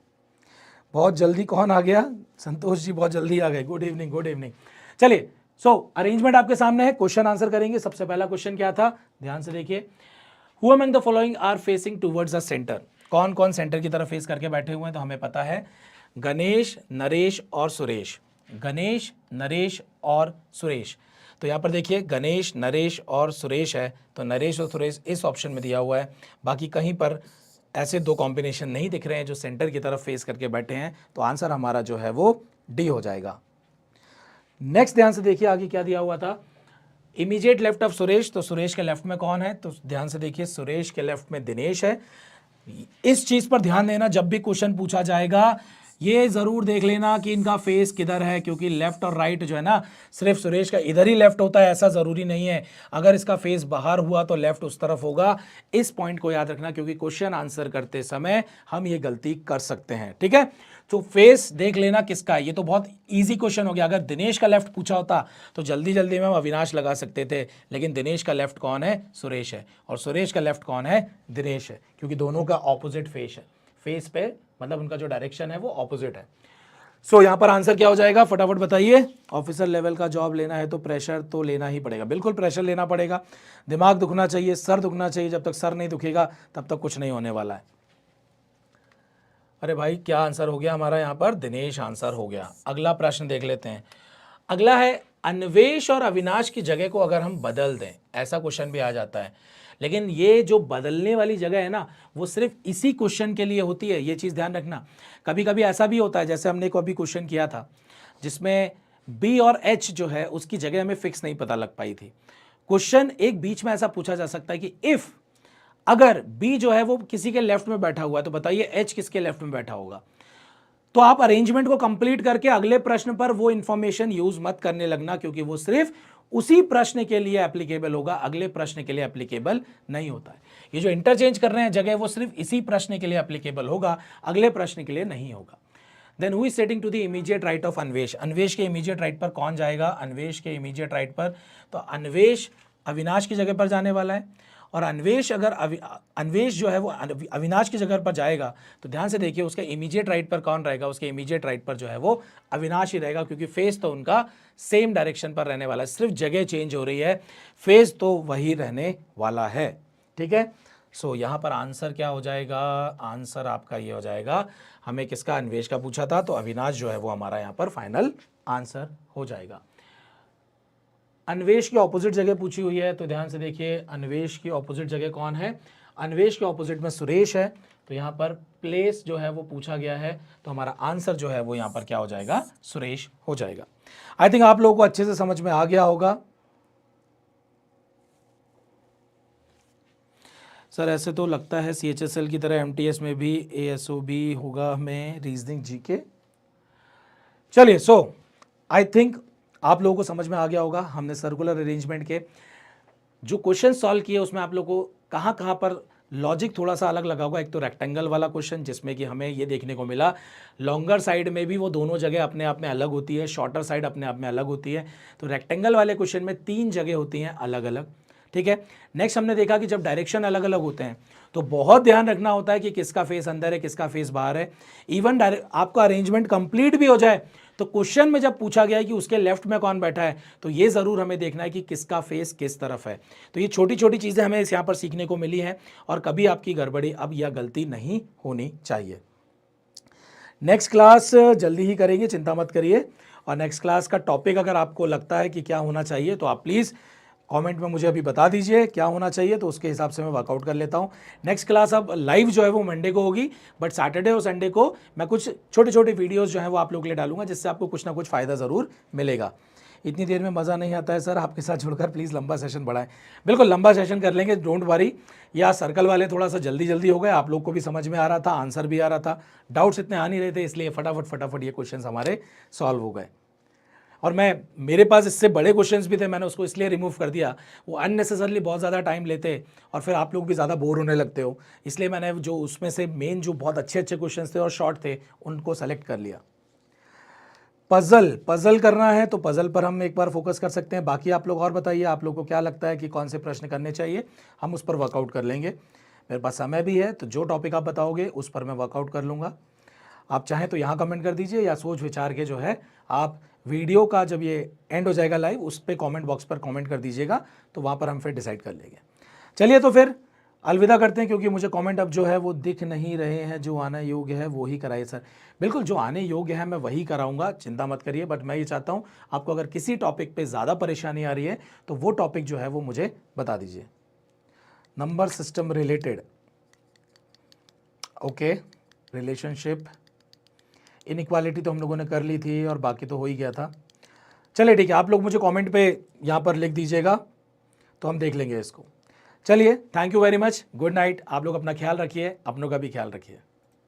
बहुत जल्दी कौन आ गया, संतोष जी बहुत जल्दी आ गए, गुड इवनिंग, गुड इवनिंग। चलिए, सो अरेंजमेंट आपके सामने है, क्वेश्चन आंसर करेंगे। सबसे पहला क्वेश्चन क्या था, ध्यान से देखिए, who among the following are facing towards the centre, कौन कौन सेंटर की तरफ फेस करके बैठे हुए हैं, तो हमें पता है गणेश, नरेश और सुरेश। गणेश, नरेश और सुरेश, तो यहाँ पर देखिए गणेश, नरेश और सुरेश है, तो नरेश और सुरेश इस ऑप्शन में दिया हुआ है। बाकी कहीं पर ऐसे 2 कॉम्बिनेशन नहीं दिख रहे हैं जो सेंटर की तरफ फेस करके बैठे हैं, तो आंसर हमारा जो है वो डी हो जाएगा। नेक्स्ट ध्यान से देखिए आगे क्या दिया हुआ था, इमीडिएट लेफ्ट ऑफ सुरेश, तो सुरेश के लेफ्ट में कौन है, तो ध्यान से देखिए सुरेश के लेफ्ट में दिनेश है। इस चीज पर ध्यान देना, जब भी क्वेश्चन पूछा जाएगा ये जरूर देख लेना कि इनका फेस किधर है, क्योंकि लेफ्ट और राइट जो है ना, सिर्फ सुरेश का इधर ही लेफ्ट होता है ऐसा जरूरी नहीं है। अगर इसका फेस बाहर हुआ तो लेफ्ट उस तरफ होगा। इस पॉइंट को याद रखना, क्योंकि क्वेश्चन आंसर करते समय हम ये गलती कर सकते हैं। ठीक है, तो फेस देख लेना किसका है। ये तो बहुत इजी क्वेश्चन हो गया। अगर दिनेश का लेफ्ट पूछा होता तो जल्दी जल्दी में हम अविनाश लगा सकते थे, लेकिन दिनेश का लेफ्ट कौन है, सुरेश है, और सुरेश का लेफ्ट कौन है, दिनेश है, क्योंकि दोनों का ऑपोजिट फेस है। फेस पे मतलब उनका जो डायरेक्शन है वो ऑपोजिट है। सो यहाँ पर आंसर क्या हो जाएगा, फटाफट बताइए। ऑफिसर लेवल का जॉब लेना है तो प्रेशर तो लेना ही पड़ेगा, बिल्कुल प्रेशर लेना पड़ेगा। दिमाग दुखना चाहिए, सर दुखना चाहिए, जब तक सर नहीं दुखेगा तब तक कुछ नहीं होने वाला है। अरे भाई क्या आंसर हो गया हमारा, यहाँ पर दिनेश आंसर हो गया। अगला प्रश्न देख लेते हैं। अगला है, अन्वेष और अविनाश की जगह को अगर हम बदल दें, ऐसा क्वेश्चन भी आ जाता है। लेकिन ये जो बदलने वाली जगह है ना, वो सिर्फ इसी क्वेश्चन के लिए होती है, ये चीज़ ध्यान रखना। कभी कभी ऐसा भी होता है, जैसे हमने को अभी क्वेश्चन किया था जिसमें बी और एच जो है उसकी जगह हमें फिक्स नहीं पता लग पाई थी। क्वेश्चन एक बीच में ऐसा पूछा जा सकता है कि इफ़, अगर बी जो है वो किसी के लेफ्ट में बैठा हुआ है, तो बताइए एच किसके लेफ्ट में बैठा होगा। तो आप अरेंजमेंट को कंप्लीट करके अगले प्रश्न पर वो इंफॉर्मेशन यूज मत करने लगना, क्योंकि वो सिर्फ उसी प्रश्न के लिए एप्लीकेबल होगा, अगले प्रश्न के लिए एप्लीकेबल नहीं होता है। ये जो इंटरचेंज कर रहे हैं जगह, वो सिर्फ इसी प्रश्न के लिए एप्लीकेबल होगा, अगले प्रश्न के लिए नहीं होगा। Then who is sitting to the immediate right of Anvesh, Anvesh के इमीडिएट राइट पर कौन जाएगा, अन्वेष के इमीडिएट राइट पर, तो अन्वेष अविनाश की जगह पर जाने वाला है। और अन्वेष अगर अन्वेष जो है वो अविनाश की जगह पर जाएगा, तो ध्यान से देखिए उसके इमीडिएट राइट पर कौन रहेगा, उसके इमीडिएट राइट पर जो है वो अविनाश ही रहेगा, क्योंकि फेस तो उनका सेम डायरेक्शन पर रहने वाला है, सिर्फ जगह चेंज हो रही है, फेस तो वही रहने वाला है। ठीक है, सो यहाँ पर आंसर क्या हो जाएगा, आंसर आपका ये हो जाएगा, हमें किसका, अन्वेष का पूछा था, तो अविनाश जो है वो हमारा यहाँ पर फाइनल आंसर हो जाएगा। अन्वेष की ऑपोजिट जगह पूछी हुई है, तो ध्यान से देखिए अन्वेष की ऑपोजिट जगह कौन है, अन्वेष के ऑपोजिट में सुरेश है, तो यहाँ पर प्लेस जो है वो पूछा गया है, तो हमारा आंसर जो है वो यहाँ पर क्या हो जाएगा, सुरेश हो जाएगा। आई थिंक आप लोगों को अच्छे से समझ में आ गया होगा। सर ऐसे तो लगता है CHSL की तरह MTS में भी ASOB होगा हमें रीजनिंग जीके। चलिए, सो आई थिंक आप लोगों को समझ में आ गया होगा। हमने सर्कुलर अरेंजमेंट के जो क्वेश्चन सॉल्व किए उसमें आप लोगों को कहाँ कहाँ पर लॉजिक थोड़ा सा अलग लगा होगा। एक तो रेक्टेंगल वाला क्वेश्चन जिसमें कि हमें ये देखने को मिला लॉन्गर साइड में भी वो दोनों जगह अपने आप में अलग होती है, शॉर्टर साइड अपने आप में अलग होती है। तो रेक्टेंगल वाले क्वेश्चन में 3 जगह होती हैं अलग अलग, ठीक है। नेक्स्ट हमने देखा कि जब डायरेक्शन अलग अलग होते हैं तो बहुत ध्यान रखना होता है कि किसका फेस अंदर है, किसका फेस बाहर है। इवन आपका अरेंजमेंट कंप्लीट भी हो जाए तो क्वेश्चन में जब पूछा गया है कि उसके लेफ्ट में कौन बैठा है, तो ये ज़रूर हमें देखना है कि किसका फेस किस तरफ है। तो ये छोटी छोटी चीज़ें हमें यहाँ पर सीखने को मिली हैं और कभी आपकी गड़बड़ी अब या गलती नहीं होनी चाहिए। नेक्स्ट क्लास जल्दी ही करेंगे, चिंता मत करिए। और नेक्स्ट क्लास का टॉपिक अगर आपको लगता है कि क्या होना चाहिए तो आप प्लीज़ कमेंट में मुझे अभी बता दीजिए क्या होना चाहिए, तो उसके हिसाब से मैं वर्कआउट कर लेता हूँ। नेक्स्ट क्लास अब लाइव जो है वो मंडे को होगी, बट सैटरडे और संडे को मैं कुछ छोटे छोटे वीडियोस जो है वो आप लोगों के लिए डालूंगा, जिससे आपको कुछ ना कुछ फ़ायदा ज़रूर मिलेगा। इतनी देर में मज़ा नहीं आता है सर आपके साथ जुड़कर, प्लीज़ लंबा सेशन बढ़ाएं। बिल्कुल लंबा सेशन कर लेंगे, डोंट वरी। या सर्कल वाले थोड़ा सा जल्दी जल्दी हो गए, आप लोग को भी समझ में आ रहा था, आंसर भी आ रहा था, डाउट्स इतने आ नहीं रहे थे, इसलिए फटाफट ये क्वेश्चन हमारे सॉल्व हो गए। और मेरे पास इससे बड़े क्वेश्चंस भी थे, मैंने उसको इसलिए रिमूव कर दिया, वो अननेसेसरली बहुत ज़्यादा टाइम लेते और फिर आप लोग भी ज़्यादा बोर होने लगते हो, इसलिए मैंने जो उसमें से मेन जो बहुत अच्छे क्वेश्चंस थे और शॉर्ट थे उनको सेलेक्ट कर लिया। पजल करना है तो पजल पर हम एक बार फोकस कर सकते हैं। बाकी आप लोग और बताइए, आप लोग को क्या लगता है कि कौन से प्रश्न करने चाहिए, हम उस पर वर्कआउट कर लेंगे। मेरे पास समय भी है, तो जो टॉपिक आप बताओगे उस पर मैं वर्कआउट कर लूँगा। आप चाहें तो यहाँ कमेंट कर दीजिए, या सोच विचार के जो है आप वीडियो का जब ये एंड हो जाएगा लाइव उस पर कमेंट बॉक्स पर कमेंट कर दीजिएगा, तो वहाँ पर हम फिर डिसाइड कर लेंगे। चलिए तो फिर अलविदा करते हैं, क्योंकि मुझे कमेंट अब जो है वो दिख नहीं रहे हैं। जो आने योग्य है वो ही कराइए सर। बिल्कुल, जो आने योग्य है मैं वही कराऊंगा, चिंता मत करिए। बट मैं ये चाहता हूँ आपको अगर किसी टॉपिक पे ज़्यादा परेशानी आ रही है तो वो टॉपिक जो है वो मुझे बता दीजिए। Number system related, okay, relationship, inequality तो हम लोगों ने कर ली थी और बाकी तो हो ही गया था। चलिए ठीक है, आप लोग मुझे कमेंट पे यहाँ पर लिख दीजिएगा तो हम देख लेंगे इसको। चलिए, thank you very much, good night. आप लोग अपना ख्याल रखिए, अपनों का भी ख्याल रखिए।